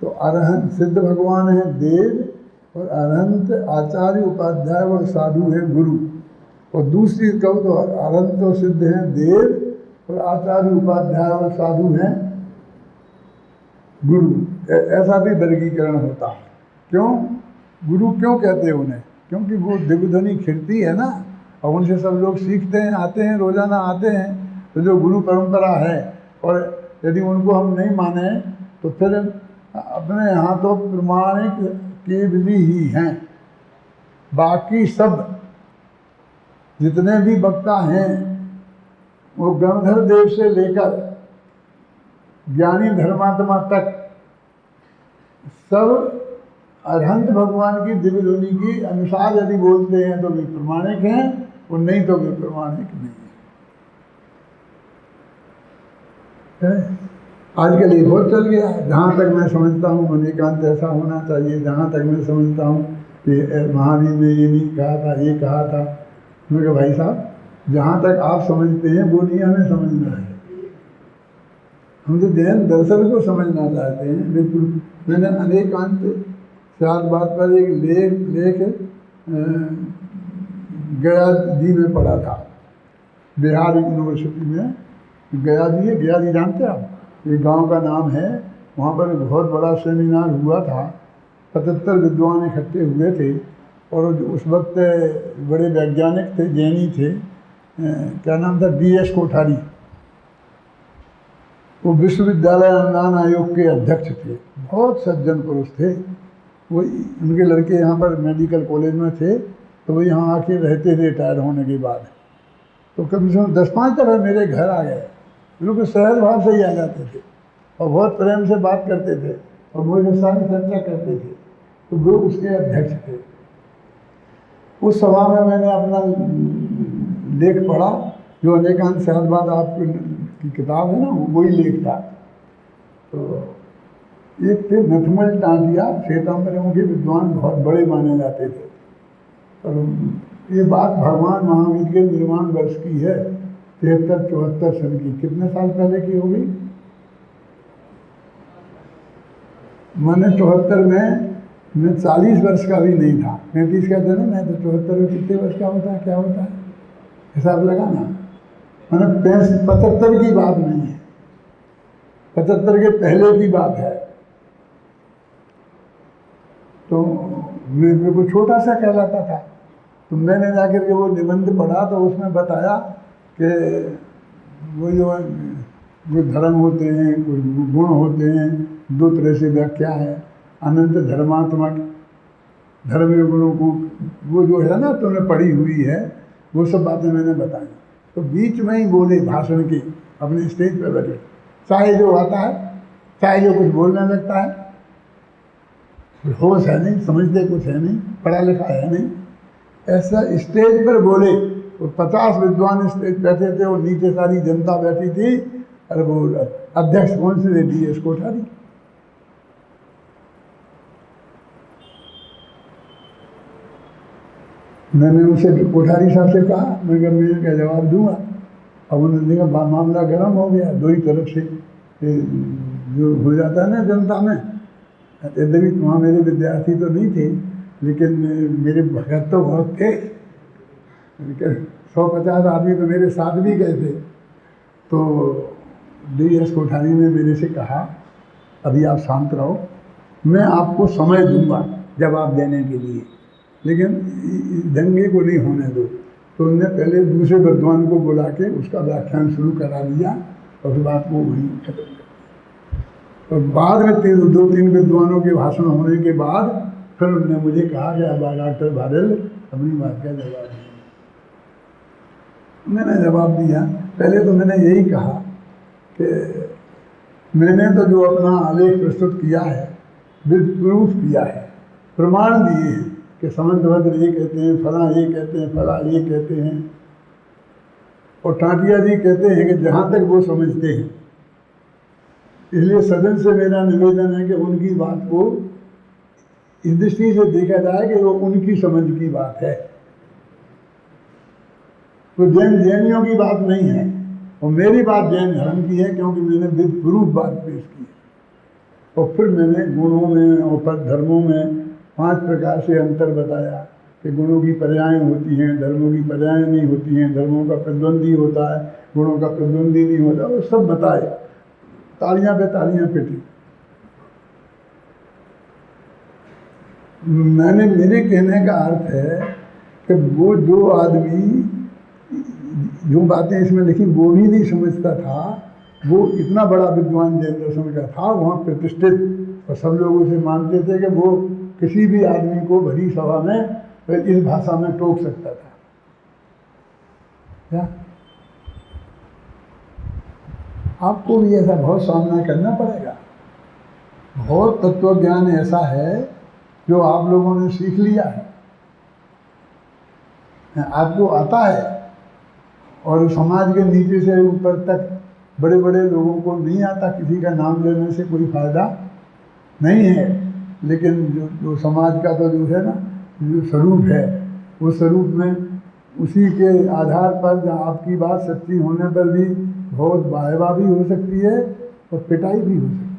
तो अरहंत सिद्ध भगवान है देव, और अनंत आचार्य उपाध्याय और साधु है गुरु। और दूसरी कहो तो अनंत तो सिद्ध हैं देव, और आचार्य उपाध्याय और साधु हैं गुरु। ऐसा भी वर्गीकरण होता है। क्यों? गुरु क्यों कहते हैं उन्हें? क्योंकि वो दिव्य ध्वनि खिड़ती है ना, और उनसे सब लोग सीखते हैं, आते हैं, रोजाना आते हैं। तो जो गुरु परंपरा है, और यदि उनको हम नहीं माने तो फिर अपने यहाँ तो प्रमाणिक केवल ही हैं। बाकी सब जितने भी वक्ता हैं वो गंधर्व देव से लेकर ज्ञानी धर्मात्मा तक सब अरहंत भगवान की दिव्य ध्वनि की अनुसार यदि बोलते हैं तो वे प्रमाणिक हैं, और नहीं तो वे प्रमाणिक नहीं है। आजकल ये बहुत चल गया है। जहाँ तक मैं समझता हूँ अनेकांत ऐसा होना चाहिए, जहाँ तक मैं समझता हूँ कि महावीर ने ये नहीं कहा था, ये कहा था। मैं कहा भाई साहब, जहाँ तक आप समझते हैं वो नहीं हमें समझना है। हम तो जैन दर्शन को समझना चाहते हैं। बिल्कुल। मैंने अनेकांत सात बात पर एक लेख गया जी में पढ़ा था, बिहार यूनिवर्सिटी में। गया जी है, गया जी जानते हैं आप? ये गांव का नाम है। वहाँ पर एक बहुत बड़ा सेमिनार हुआ था, 75 विद्वान इकट्ठे हुए थे, और उस वक्त बड़े वैज्ञानिक थे, जैनी थे। क्या नाम था? BS कोठारी। वो विश्वविद्यालय अनुदान आयोग के अध्यक्ष थे, बहुत सज्जन पुरुष थे। वो उनके लड़के यहाँ पर मेडिकल कॉलेज में थे, तो वो यहाँ आके रहते थे रिटायर होने के बाद। तो कम से कम 10-5 दफ़ा मेरे घर आ गए। लोग शहर बाहर से ही आ जाते थे और बहुत प्रेम से बात करते थे और मुझे सारी चर्चा करते थे। तो वो उसके अध्यक्ष थे। उस सभा में मैंने अपना लेख पढ़ा, जो अनेकांत शाहबाद आपकी किताब है ना, वही लेख था। तो एक थे नथमल टांटिया, श्वेतांबरों के विद्वान बहुत बड़े माने जाते थे। और ये बात भगवान महावीर के निर्माण वर्ष की है, 73-74 सन की। कितने साल पहले की होगी? मैंने 74 में, मैं 40 वर्ष का भी नहीं था। 35 का जन्म है, तो 74 में कितने वर्ष का होता है, क्या होता है, हिसाब लगाना। मैंने 75 की बात नहीं है, 75 के पहले की बात है। तो मेरे को छोटा सा कहलाता था। तो मैंने जाकर के वो निबंध पढ़ा, तो उसमें बताया कि वो जो धर्म होते हैं, कुछ गुण होते हैं, 2 तरह से व्याख्या है। अनंत धर्मात्मक धर्म गुणों को, वो जो है ना तुमने पढ़ी हुई है, वो सब बातें मैंने बताई। तो बीच में ही बोले भाषण के, अपने स्टेज पर बैठे, चाहे जो आता है, चाहे जो कुछ बोलने लगता है, होश है नहीं, समझते कुछ है नहीं, पढ़ा लिखा है नहीं, ऐसा स्टेज पर बोले। और 50 विद्वान स्टेज बैठे थे और नीचे सारी जनता बैठी थी। अरे वो अध्यक्ष कौन से थे? BS कोठारी। मैंने उनसे, कोठारी साहब से कहा, मैं क्या जवाब दूंगा। अब उन्होंने देखा मामला गर्म हो गया, दो ही तरफ से जो हो जाता है ना जनता में। यद्यपि वहाँ मेरे विद्यार्थी तो नहीं थे, लेकिन मेरे भगत तो बहुत थे। 150 आदमी तो मेरे साथ भी गए थे। तो BS कोठारी ने मेरे से कहा, अभी आप शांत रहो, मैं आपको समय दूंगा जवाब देने के लिए, लेकिन दंगे को नहीं होने दो। तो उन्होंने पहले दूसरे विद्वान को बुला के उसका व्याख्यान शुरू करा दिया और उस बात को वहीं खत्म कर दिया। और बाद में 2-3 विद्वानों के भाषण होने के बाद फिर उन्होंने मुझे कहा कि अब डॉक्टर बादल अपनी बात का जवाब दिया। मैंने जवाब दिया। पहले तो मैंने यही कहा कि मैंने तो जो अपना आलेख प्रस्तुत किया है, विद प्रूफ किया है, प्रमाण दिए हैं कि समंतभद्र ये कहते हैं, फला ये कहते हैं, फला ये कहते हैं। और टांटिया जी कहते हैं कि जहाँ तक वो समझते हैं। इसलिए सदन से मेरा निवेदन है कि उनकी बात को इस दृष्टि से देखा जाए कि वो उनकी समझ की बात है, वो जैनियों की बात नहीं है। और मेरी बात जैन धर्म की है, क्योंकि मैंने विद प्रूफ बात पेश की है। और फिर मैंने गुणों में और धर्मों में 5 प्रकार से अंतर बताया कि गुणों की पर्याय होती हैं, धर्मों की पर्याय नहीं होती हैं, धर्मों का प्रतिद्वंदी होता है, गुणों का प्रतिद्वंदी नहीं होता। वो सब बताए, तालियां पे तालियां पिटी। मेरे कहने का अर्थ है कि वो जो आदमी जो बातें इसमें लिखी वो भी नहीं समझता था, वो इतना बड़ा विद्वान जैन दर्शन का था, वहाँ प्रतिष्ठित, और सब लोग उसे मानते थे कि वो किसी भी आदमी को भरी सभा में इस भाषा में टोक सकता था। क्या आपको भी ऐसा बहुत सामना करना पड़ेगा। बहुत तत्व ज्ञान ऐसा है जो आप लोगों ने सीख लिया है, आपको आता है, और समाज के नीचे से ऊपर तक बड़े बड़े लोगों को नहीं आता। किसी का नाम लेने से कोई फायदा नहीं है, लेकिन जो समाज का तो जो है ना, जो स्वरूप है, वो स्वरूप में उसी के आधार पर आपकी बात सच्ची होने पर भी बहुत वाहवा भी हो सकती है और पिटाई भी हो सकती है।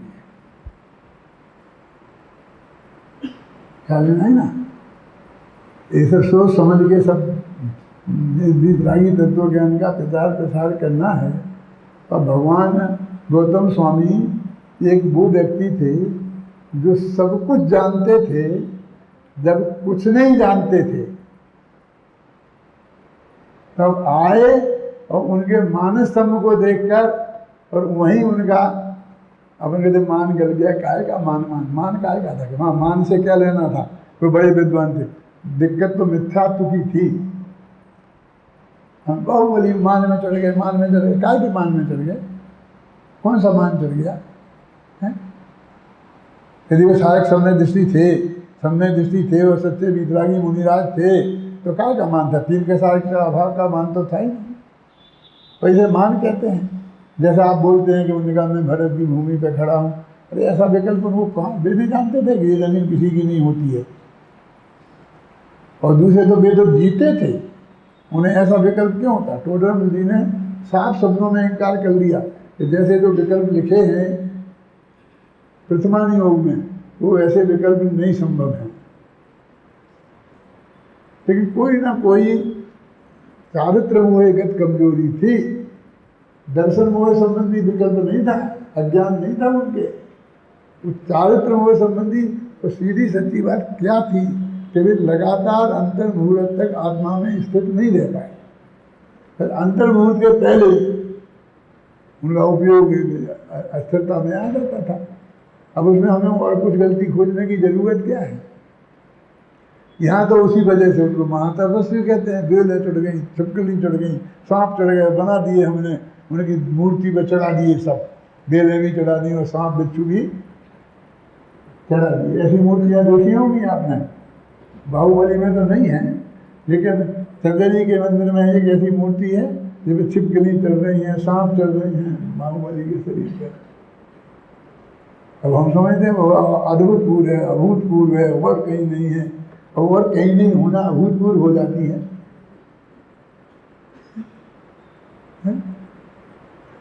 ख्याल में है ना? ये सब सोच समझ के सब वितरागी तत्व ज्ञान का प्रचार प्रसार करना है। और भगवान गौतम स्वामी एक वो व्यक्ति थे जो सब कुछ जानते थे जब कुछ नहीं जानते थे। तब आए और उनके मानस स्तंभ को देखकर, और वहीं उनका अपन कहते मान गल गया। काय का मान काय का था कि वहाँ मान से क्या लेना था, कोई बड़े विद्वान थे। दिक्कत तो मिथ्यात्व की थी। हम बाहुबली मान में चढ़ गए, मान में चढ़ गए, काय के मान में चढ़ गए? कौन सा मान चढ़ गया है? यदि वो सारे समय दृष्टि थे और सच्चे वितरागी मुनिराज थे तो काय का मान था? तीन के सारे का अभाव का मान तो था ही नहीं। वैसे मान कहते हैं, जैसा आप बोलते हैं कि उनका मैं भरत की भूमि पर खड़ा हूँ। अरे ऐसा विकल्प वो कहाँ, वे भी जानते थे कि ये जमीन किसी की नहीं होती है, और दूसरे तो वे तो जीते थे, उन्हें ऐसा विकल्प क्यों होता? टोडरमल जी ने साफ शब्दों में इनकार कर दिया कि जैसे जो विकल्प लिखे हैं प्रथमान योग में, वो ऐसे विकल्प नहीं संभव है। लेकिन कोई ना कोई चारित्र मोहगत कमजोरी थी, दर्शन मोह संबंधी विकल्प नहीं था, अज्ञान नहीं था उनके। उस चारित्र मोह संबंधी और सीधी सच्ची बात क्या थी कि वे लगातार अंतर मुहूर्त तक आत्मा में स्थित नहीं रह पाए। फिर अंतर मुहूर्त के पहले उनका उपयोग अस्थिरता में आ जाता था। अब उसमें हमें और कुछ गलती खोजने की जरूरत क्या है? यहाँ तो उसी वजह से उनको महातपस्वी कहते हैं। बेलें चढ़ गई, छिपकली चढ़ गई, सांप चढ़ गए, बना दिए हमने, उनकी मूर्ति पर चढ़ा दिए सब। बेलें भी चढ़ा दी और सांप बिच्छू भी चढ़ा दी। ऐसी मूर्तियाँ देखी होंगी आपने, बाहुबली में तो नहीं है, लेकिन चंदेरी के मंदिर में एक ऐसी मूर्ति है जिसमें छिपकली चल रही हैं, सांप चल रही हैं बाहुबली के शरीर पर। अब हम समझते हैं अद्भुतपूर्व है, अभूतपूर्व है, और कहीं नहीं है, और कहीं नहीं होना अभूतपूर्व हो जाती है।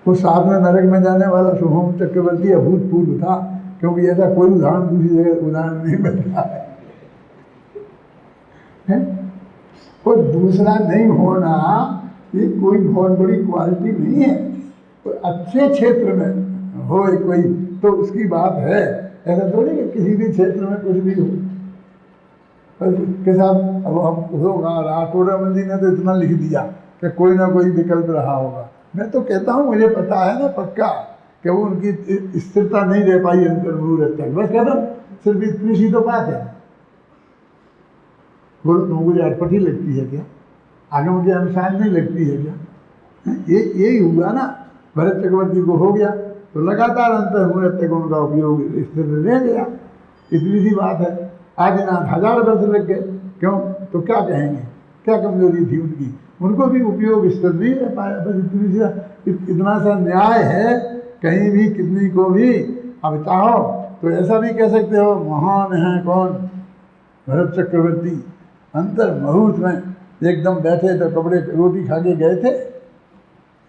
वो साथ में नरक में जाने वाला शुभम चक्रवर्ती अभूतपूर्व था, क्योंकि ऐसा कोई उदाहरण दूसरी जगह उदाहरण नहीं मिलता है। कोई दूसरा नहीं होना ये कोई बहुत बड़ी क्वालिटी नहीं है। कोई अच्छे क्षेत्र में हो कोई तो उसकी बात है, ऐसा थोड़ी कि किसी भी क्षेत्र में कुछ भी हो। के साथ अब हम होगा टोडरमल जी ने तो इतना लिख दिया कि कोई ना कोई विकल्प रहा होगा। मैं तो कहता हूँ मुझे पता है ना पक्का कि वो उनकी स्थिरता नहीं रह पाई अंतर मुहूर्त तक। बस कहता हूँ सिर्फ इतनी सी तो बात है। बोलो तो मुझे अटपट ही लगती है क्या? आगम के अनुसार नहीं लगती है क्या? यही हुआ ना, भरत चक्रवर्ती को हो गया तो लगातार अंतर मुहूर्त तक उनका उपयोग स्थिर रह गया। इतनी सी बात है। आदिनाथ 1000 वर्ष लग गए, क्यों? तो क्या कहेंगे, क्या कमजोरी थी उनकी? उनको भी उपयोग स्थिर नहीं रह पाया। बस इतना सा न्याय है कहीं भी कितनी को भी। अब चाहो तो ऐसा भी कह सकते हो महान है कौन? भरत चक्रवर्ती अंतर मुहूर्त में एकदम बैठे तो कपड़े रोटी खा के गए थे,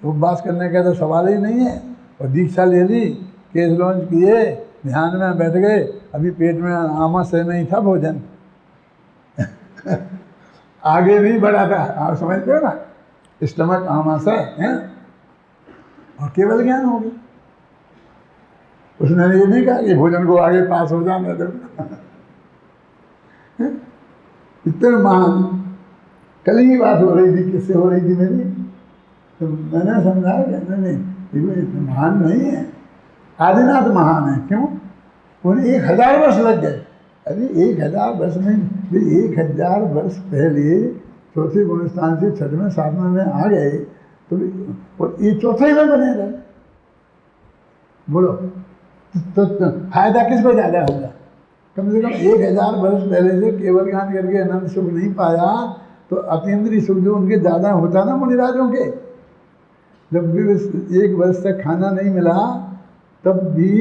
उपवास करने का तो सवाल ही नहीं है। और दीक्षा ले ली, केस लॉन्च किए, ध्यान में बैठ गए, अभी पेट में आमस से नहीं था भोजन आगे भी बढ़ा था। आप समझते हो ना, स्टमक आमस है और केवल ज्ञान हो गया। उसने ये नहीं कहा कि भोजन को आगे पास हो जाने दो इतने महान। कल ही बात हो रही थी, किससे हो रही थी मेरी, तो मैंने समझा कि नहीं ये इतने महान नहीं है, आदिनाथ महान है। क्यों? उन्हें 1000 वर्ष लग गए। अरे 1000 वर्ष नहीं, 1000 वर्ष पहले चौथे गुण स्थान से छठवें सातवें में आ गए, तो और ये चौथे में बने रहे। बोलो तो फायदा किस पर ज़्यादा होगा? कम से कम 1000 वर्ष पहले से केवल ज्ञान करके अनंत सुख नहीं पाया, तो अतीन्द्रिय सुख जो उनके ज़्यादा होता ना मुनिराजों के। जब भी 1 वर्ष तक खाना नहीं मिला, तब भी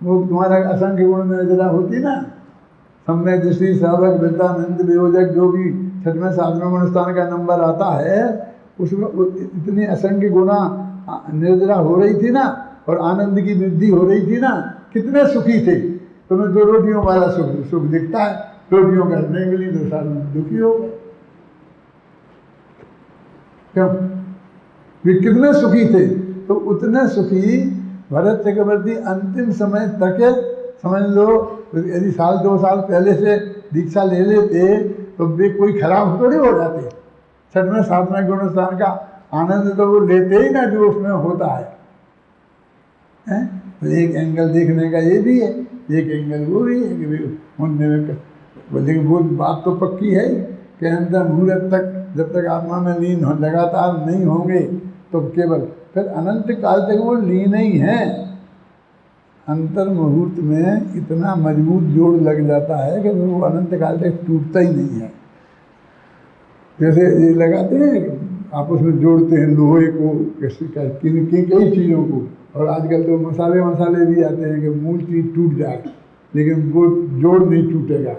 वो तुम्हारा असंख्य गुण में जरा होती ना, सम्य दृष्टि सावक वृद्धानंद वियोजक, जो भी छठवें सातवें गुण स्थान का नंबर आता है, उसमें इतनी असंख्य गुणा निर्जरा हो रही थी ना, और आनंद की वृद्धि हो रही थी ना। कितने सुखी थे। तुम्हें 2 रोटियों वाला सुख दिखता है, रोटियों का नहीं मिली तो सारे दुखी हो गए। क्यों? वे कितने सुखी थे। तो उतने सुखी भरत चक्रवर्ती अंतिम समय तक, समझ लो यदि 1-2 साल पहले से दीक्षा ले लेते तो वे कोई खराब थोड़ी हो जाते। छठवें सातवें गुण स्थान का आनंद तो वो लेते ही ना जो उसमें होता है। तो एक एंगल देखने का ये भी है, एक एंगल वो भी है कि उनने, लेकिन वो बात तो पक्की है कि अंतर मुहूर्त तक जब तक आत्मा में लीन लगातार नहीं होंगे, तो केवल फिर अनंत काल तक वो लीन ही हैं। अंतर मुहूर्त में इतना मजबूत जोड़ लग जाता है कि वो अनंत काल तक टूटता ही नहीं है। जैसे ये लगाते हैं आपस में जोड़ते हैं लोहे को, कई चीज़ों को, और आजकल तो मसाले भी आते हैं कि मूल चीज़ टूट जाए, लेकिन वो जोड़ नहीं टूटेगा।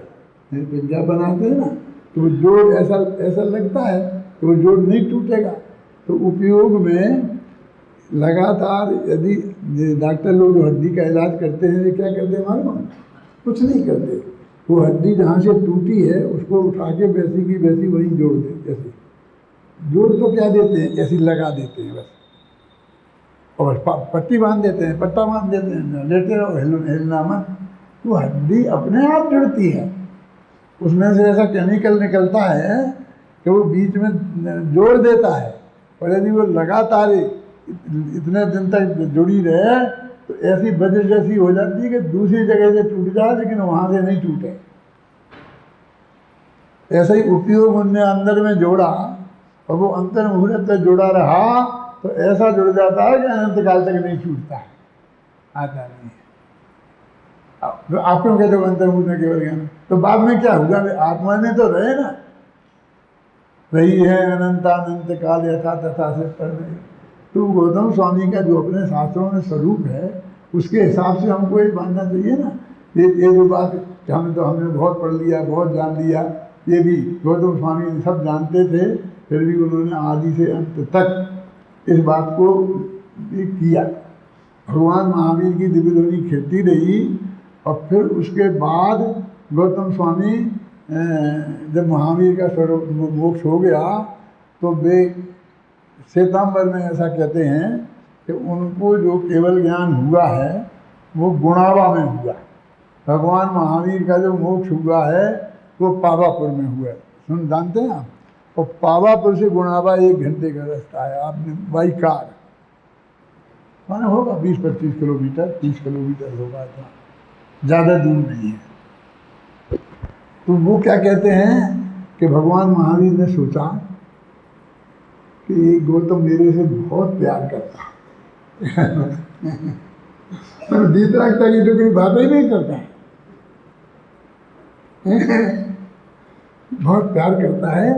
पिज्जा बनाते हैं ना, तो वो जोड़ ऐसा लगता है कि वो जोड़ नहीं टूटेगा। तो उपयोग में लगातार यदि डॉक्टर लोग जो हड्डी का इलाज करते हैं, ये क्या करते हैं मालूम? कुछ नहीं करते। वो हड्डी जहाँ से टूटी है उसको उठा के वैसी की वैसी वहीं जोड़ देते। जैसे जोड़ तो क्या देते हैं, ऐसी लगा देते हैं बस, और पट्टी बांध देते हैं, पट्टा बांध देते हैं, लेटे रहो, हिलना मत। तो हड्डी अपने आप जुड़ती है, उसमें से ऐसा केमिकल निकलता है कि वो बीच में जोड़ देता है। और यदि वो लगातार इतने दिन तक जुड़ी रहे तो ऐसी वजह जैसी हो जाती है कि दूसरी जगह से टूट जाए लेकिन वहाँ से नहीं टूटे। ऐसा ही उपयोग उनने अंदर में जोड़ा और वो अंतर मुहूर्त तक जुड़ा रहा, तो ऐसा जुड़ जाता है कि अनंत काल तक नहीं टूटता है, आता नहीं है। तो आप क्यों कहते हो अंतर मुहूर्त में केवल ज्ञान? तो बाद में क्या होगा? आत्मा में तो रहे ना, रही है अनंतानंत काल यथा तथा से पढ़ रही। तो गौतम स्वामी का जो अपने शास्त्रों में स्वरूप है, उसके हिसाब से हमको ये मानना चाहिए ना। ये जो बात हमने बहुत पढ़ लिया, बहुत जान लिया, ये भी गौतम स्वामी सब जानते थे, फिर भी उन्होंने आदि से अंत तक इस बात को भी किया। भगवान महावीर की दिव्य ध्वनि खिलती रही, और फिर उसके बाद गौतम स्वामी जब महावीर का स्वरूप मोक्ष हो गया, तो वे श्वेतांबर में ऐसा कहते हैं कि उनको जो केवल ज्ञान हुआ है वो गुणावा में हुआ। भगवान महावीर का जो मोक्ष हुआ है वो पावापुर में हुआ है। सुन जानते हैं आप? और पावापुर से गुणावा 1 घंटे का रास्ता है। आपने बाई कार माना होगा 20-25 किलोमीटर, 30 किलोमीटर होगा, था ज़्यादा दूर नहीं है। तो वो क्या कहते हैं कि भगवान महावीर ने सोचा कि गौतम मेरे से बहुत प्यार करता बीत रखता कि तो कोई बात ही नहीं करता है बहुत प्यार करता है,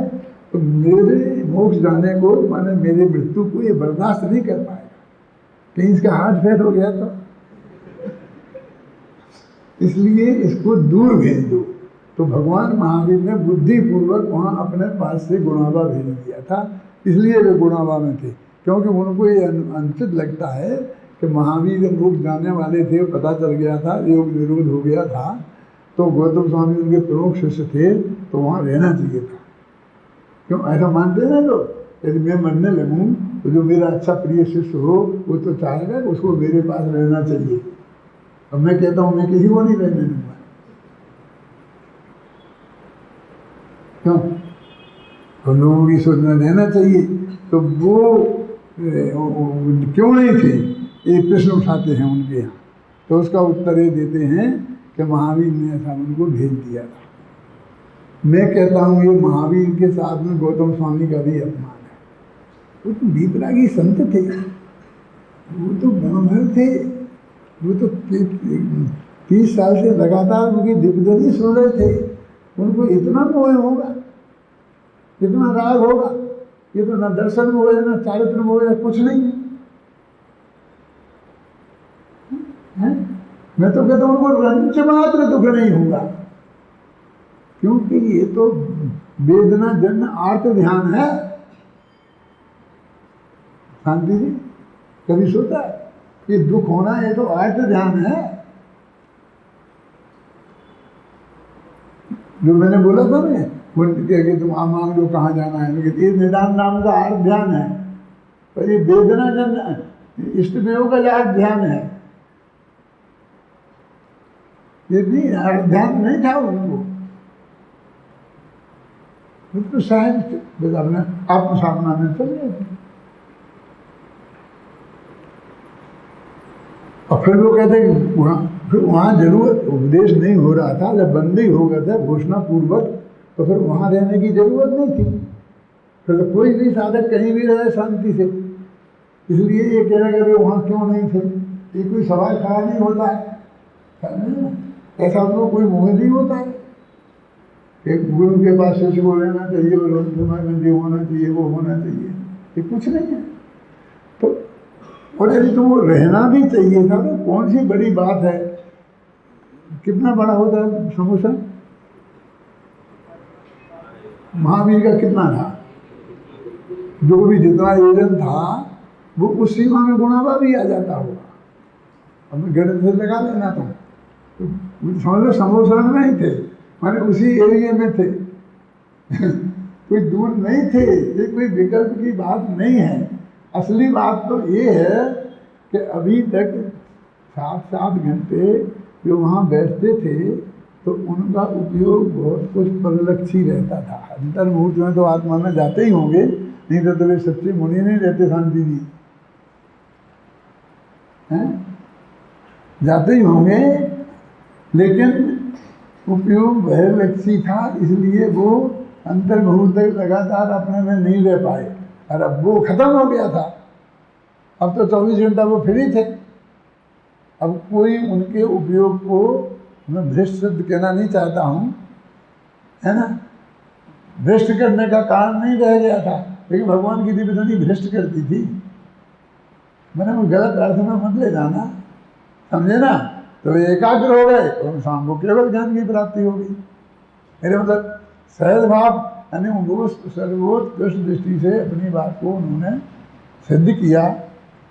तो मेरे मोक्ष जाने को, माने मेरे मृत्यु को ये बर्दाश्त नहीं कर पाएगा। कहीं इसका हार्ट फेल हो गया तो इसलिए इसको दूर भेज दो। तो भगवान महावीर ने बुद्धिपूर्वक वहाँ अपने पास से गुणावा भेज दिया था। इसलिए वे गुणावा में थे, क्योंकि उनको ये अनुचित लगता है कि महावीर लोग जाने वाले थे, पता चल गया था, योग निरोध हो गया था, तो गौतम स्वामी उनके प्रमुख शिष्य थे, तो वहाँ रहना चाहिए था। क्यों ऐसा मानते हैं ना लोग? यदि मैं मरने लगूँ तो जो मेरा अच्छा प्रिय शिष्य हो वो तो चाहेगा कि उसको मेरे पास रहना चाहिए। अब मैं कहता हूँ मैं किसी को नहीं रहने दूँगा। क्यों? तो लोगों की सोच में रहना चाहिए। तो वो क्यों नहीं थे, ये प्रश्न उठाते हैं उनके यहाँ। तो उसका उत्तर ये देते हैं कि महावीर ने ऐसा उनको भेज दिया था। मैं कहता हूँ ये महावीर के साथ में गौतम स्वामी का भी अपमान है। वो तो वीतरागी संत थे, वो तो ब्राह्मण थे, वो तो 30 साल से लगातार उनकी दिग्गज सुन रहे थे। उनको इतना मोह होगा, इतना राग होगा? ये तो न दर्शन मोह है, न चारित्र मोह है, कुछ नहीं है। मैं तो कहता हूँ उनको रंच मात्र दुख नहीं होगा, क्योंकि ये तो वेदना जन्य आर्त ध्यान है। शांति जी कभी सोचा है कि दुख होना ये तो आर्त ध्यान है? जो मैंने बोला था ना, कि तुम मांग लो कहाँ जाना है, लेकिन ये निदान नाम का आर्त ध्यान है, पर ये वेदना जन्य इष्ट देव का आर्त ध्यान है। ये नहीं आर्त ध्यान नहीं था उनको, तो शायद अपने आत्म साधना में चल गए थे। और फिर वो कहते हैं फिर वहाँ जरूरत उपदेश नहीं हो रहा था, जब बंदी हो गया था घोषणा पूर्वक, तो फिर वहाँ रहने की जरूरत नहीं थी। फिर तो कोई भी साधक कहीं भी रहे शांति से। इसलिए ये कह रहे कि वहाँ क्यों नहीं थे, ये कोई सवाल खड़ा नहीं होता है। ऐसा उनको कोई मोह नहीं होता है। एक गुरु के पास शिष्य को रहना चाहिए, वो होना चाहिए, वो होना चाहिए, ये कुछ नहीं है। तो और यदि तुमको रहना भी चाहिए था तो कौन सी बड़ी बात है? कितना बड़ा होता है समोसा? महावीर का कितना था? जो भी जितना योजन था वो उस सीमा में गुणावा भी आ जाता होगा। अब गणित से लगा लेना तुम, तो समझ लो समोसा में ही थे, माने उसी एरिया में थे। कोई दूर नहीं थे, ये कोई विकल्प की बात नहीं है। असली बात तो ये है कि अभी तक 7-7 घंटे जो वहाँ बैठते थे तो उनका उपयोग बहुत कुछ परिलक्षी रहता था। अंतर्मुहूर्त में तो आत्मा में जाते ही होंगे, नहीं तो वे सच्चे मुनि नहीं रहते। शांति जी हैं, जाते ही होंगे, लेकिन उपयोग बहिर्लक्षी था, इसलिए वो अंतर्मुहूर्त लगातार अपने में नहीं रह पाए। और अब वो खत्म हो गया था, अब तो 24 घंटा वो फ्री थे। अब कोई उनके उपयोग को मैं भ्रष्ट शब्द कहना नहीं चाहता हूँ, है ना, भ्रष्ट करने का कारण नहीं रह गया था, लेकिन भगवान की दिव्य ध्वनि भ्रष्ट करती थी। मैंने वो गलत अर्थ में मत ले जाना, समझे ना। तो वे एकाग्र हो गए और शाम को केवल ज्ञान की प्राप्ति होगी। मेरे मतलब सहज भाव, यानी वो सर्वोत्कृष्ट दृष्टि से अपनी बात को उन्होंने सिद्ध किया।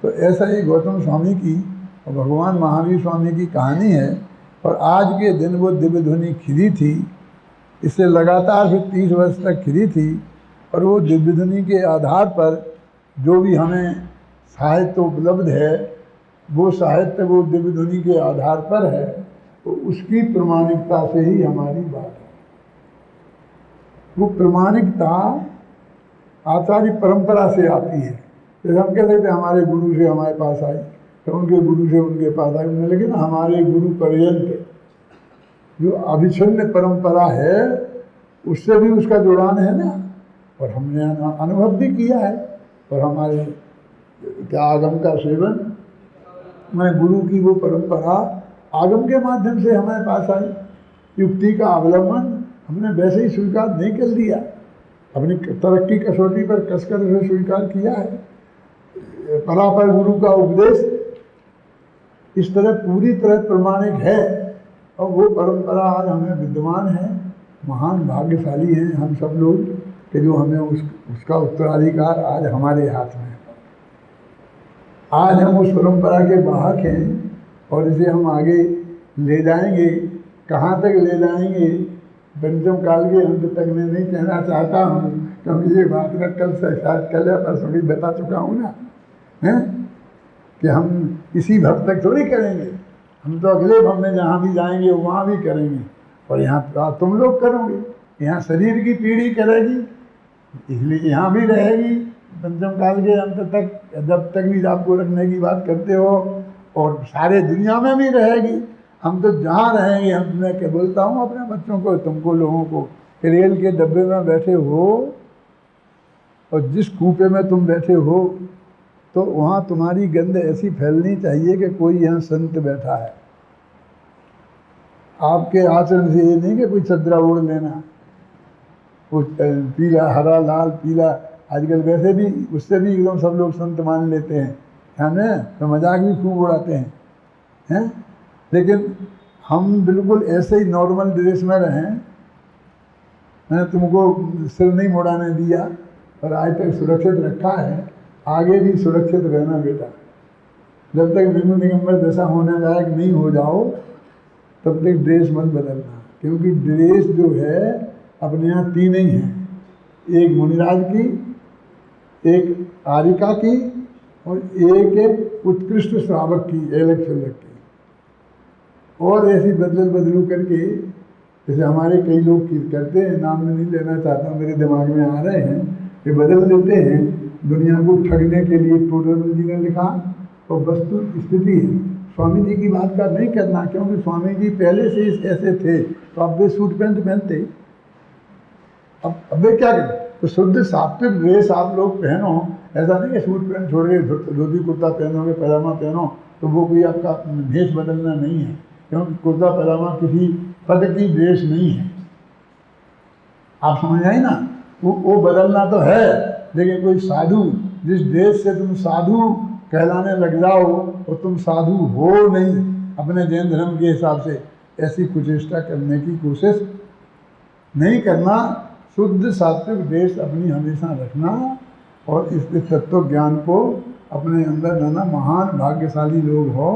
तो ऐसा ही गौतम स्वामी की और भगवान महावीर स्वामी की कहानी है। और आज के दिन वो दिव्य ध्वनि खिली थी, इससे लगातार फिर 30 वर्ष तक खिली थी। और वो दिव्य ध्वनि के आधार पर जो भी हमें साहित्य उपलब्ध है, वो साहित्य वो दिव्य ध्वनि के आधार पर है, तो उसकी प्रमाणिकता से ही हमारी बात है। वो प्रमाणिकता आचार्य परंपरा से आती है। जैसे हम कहते थे हमारे गुरु से हमारे पास आई, तो उनके गुरु से उनके पास आई, लेकिन हमारे गुरु पर्यंत जो अभिछन्न परंपरा है उससे भी उसका जुड़ान है ना। और हमने अनुभव भी किया है। और हमारे क्या आगम का सेवन, मैं गुरु की वो परंपरा आगम के माध्यम से हमारे पास आई। युक्ति का अवलंबन हमने वैसे ही स्वीकार नहीं कर लिया, अपनी तरक्की कसौटी पर कसकर उसे स्वीकार किया है। परापर गुरु का उपदेश इस तरह पूरी तरह प्रमाणिक है, और वो परंपरा आज हमें विद्यमान है। महान भाग्यशाली हैं हम सब लोग कि जो हमें उसका उत्तराधिकार आज हमारे हाथ में है। आज हम उस परंपरा के वाहक हैं और इसे हम आगे ले जाएंगे। कहाँ तक ले जाएंगे, पंचम काल के अंत तक मैं नहीं कहना चाहता हूँ, क्योंकि ये बात मैं कल से शायद कल या परसों भी बता चुका हूँ ना, हैं कि हम इसी भव तक थोड़ी करेंगे। हम तो अगले भव में जहाँ भी जाएंगे वहाँ भी करेंगे, और यहाँ तुम लोग करोगे। यहाँ शरीर की पीढ़ी करेगी, इसलिए यहाँ भी रहेगी पंचम काल के अंत तक, जब तक भी आपको रखने की बात करते हो, और सारे दुनिया में भी रहेगी। हम तो जहाँ रहेंगे, हम मैं क्या बोलता हूँ अपने बच्चों को, तुमको लोगों को, रेल के डब्बे में बैठे हो और जिस कूपे में तुम बैठे हो, तो वहाँ तुम्हारी गंध ऐसी फैलनी चाहिए कि कोई यहाँ संत बैठा है। आपके आचरण से ये नहीं कि कोई चदरा ओढ़ लेना, वो पीला हरा लाल पीला, आजकल वैसे भी उससे भी एकदम सब लोग संत मान लेते हैं, है ना, तो मजाक भी खूब उड़ाते हैं। लेकिन हम बिल्कुल ऐसे ही नॉर्मल ड्रेस में रहें। मैंने तुमको सिर नहीं मुड़ाने दिया और आज तक सुरक्षित रखा है, आगे भी सुरक्षित रहना बेटा। जब तक बिल्कुल निगंबर दशा होने लायक नहीं हो जाओ, तब तक ड्रेस मत बदलना, क्योंकि ड्रेस जो है अपने यहाँ तीन ही हैं, एक मुनिराज की, एक आरिका की, और एक उत्कृष्ट श्रावक की, एलक शल्लक की। और ऐसी बदलू करके, जैसे हमारे कई लोग करते हैं, नाम में नहीं लेना चाहता, मेरे दिमाग में आ रहे हैं, कि बदल देते हैं दुनिया को ठगने के लिए। टोडरमल जी ने लिखा, और वस्तु स्थिति है, स्वामी जी की बात का नहीं करना, क्योंकि स्वामी जी पहले से ऐसे थे, तो अब वे सूट पैंट पहनते, अब वे क्या करें। तो शुद्ध सात्विक ड्रेस आप लोग पहनो, ऐसा नहीं कि सूट पैंट छोड़ के धोती कुर्ता पहनोगे, पैजामा पहनो, तो वो कोई आपका भेष बदलना नहीं है, क्योंकि कुर्ता पैजामा किसी पद की ड्रेस नहीं है। आप समझ आए ना, वो बदलना तो है, लेकिन कोई साधु, जिस ड्रेस से तुम साधु कहलाने लग जाओ, और तुम साधु हो नहीं अपने जैन धर्म के हिसाब से, ऐसी कुचेष्टा करने की कोशिश नहीं करना। शुद्ध सात्विक ड्रेस अपनी हमेशा रखना, और इस तत्व ज्ञान को अपने अंदर लाना। महान भाग्यशाली लोग हो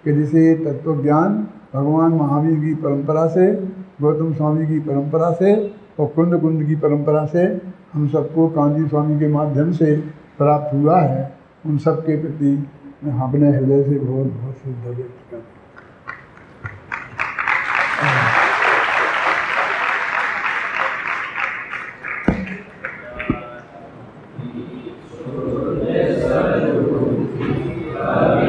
कि जिसे तत्व ज्ञान भगवान महावीर की परंपरा से, गौतम स्वामी की परंपरा से, और कुंद की परंपरा से हम सबको कांजी स्वामी के माध्यम से प्राप्त हुआ है। उन सब के प्रति मैं अपने हृदय से बहुत बहुत श्रद्धा व्यक्त करता हूँ।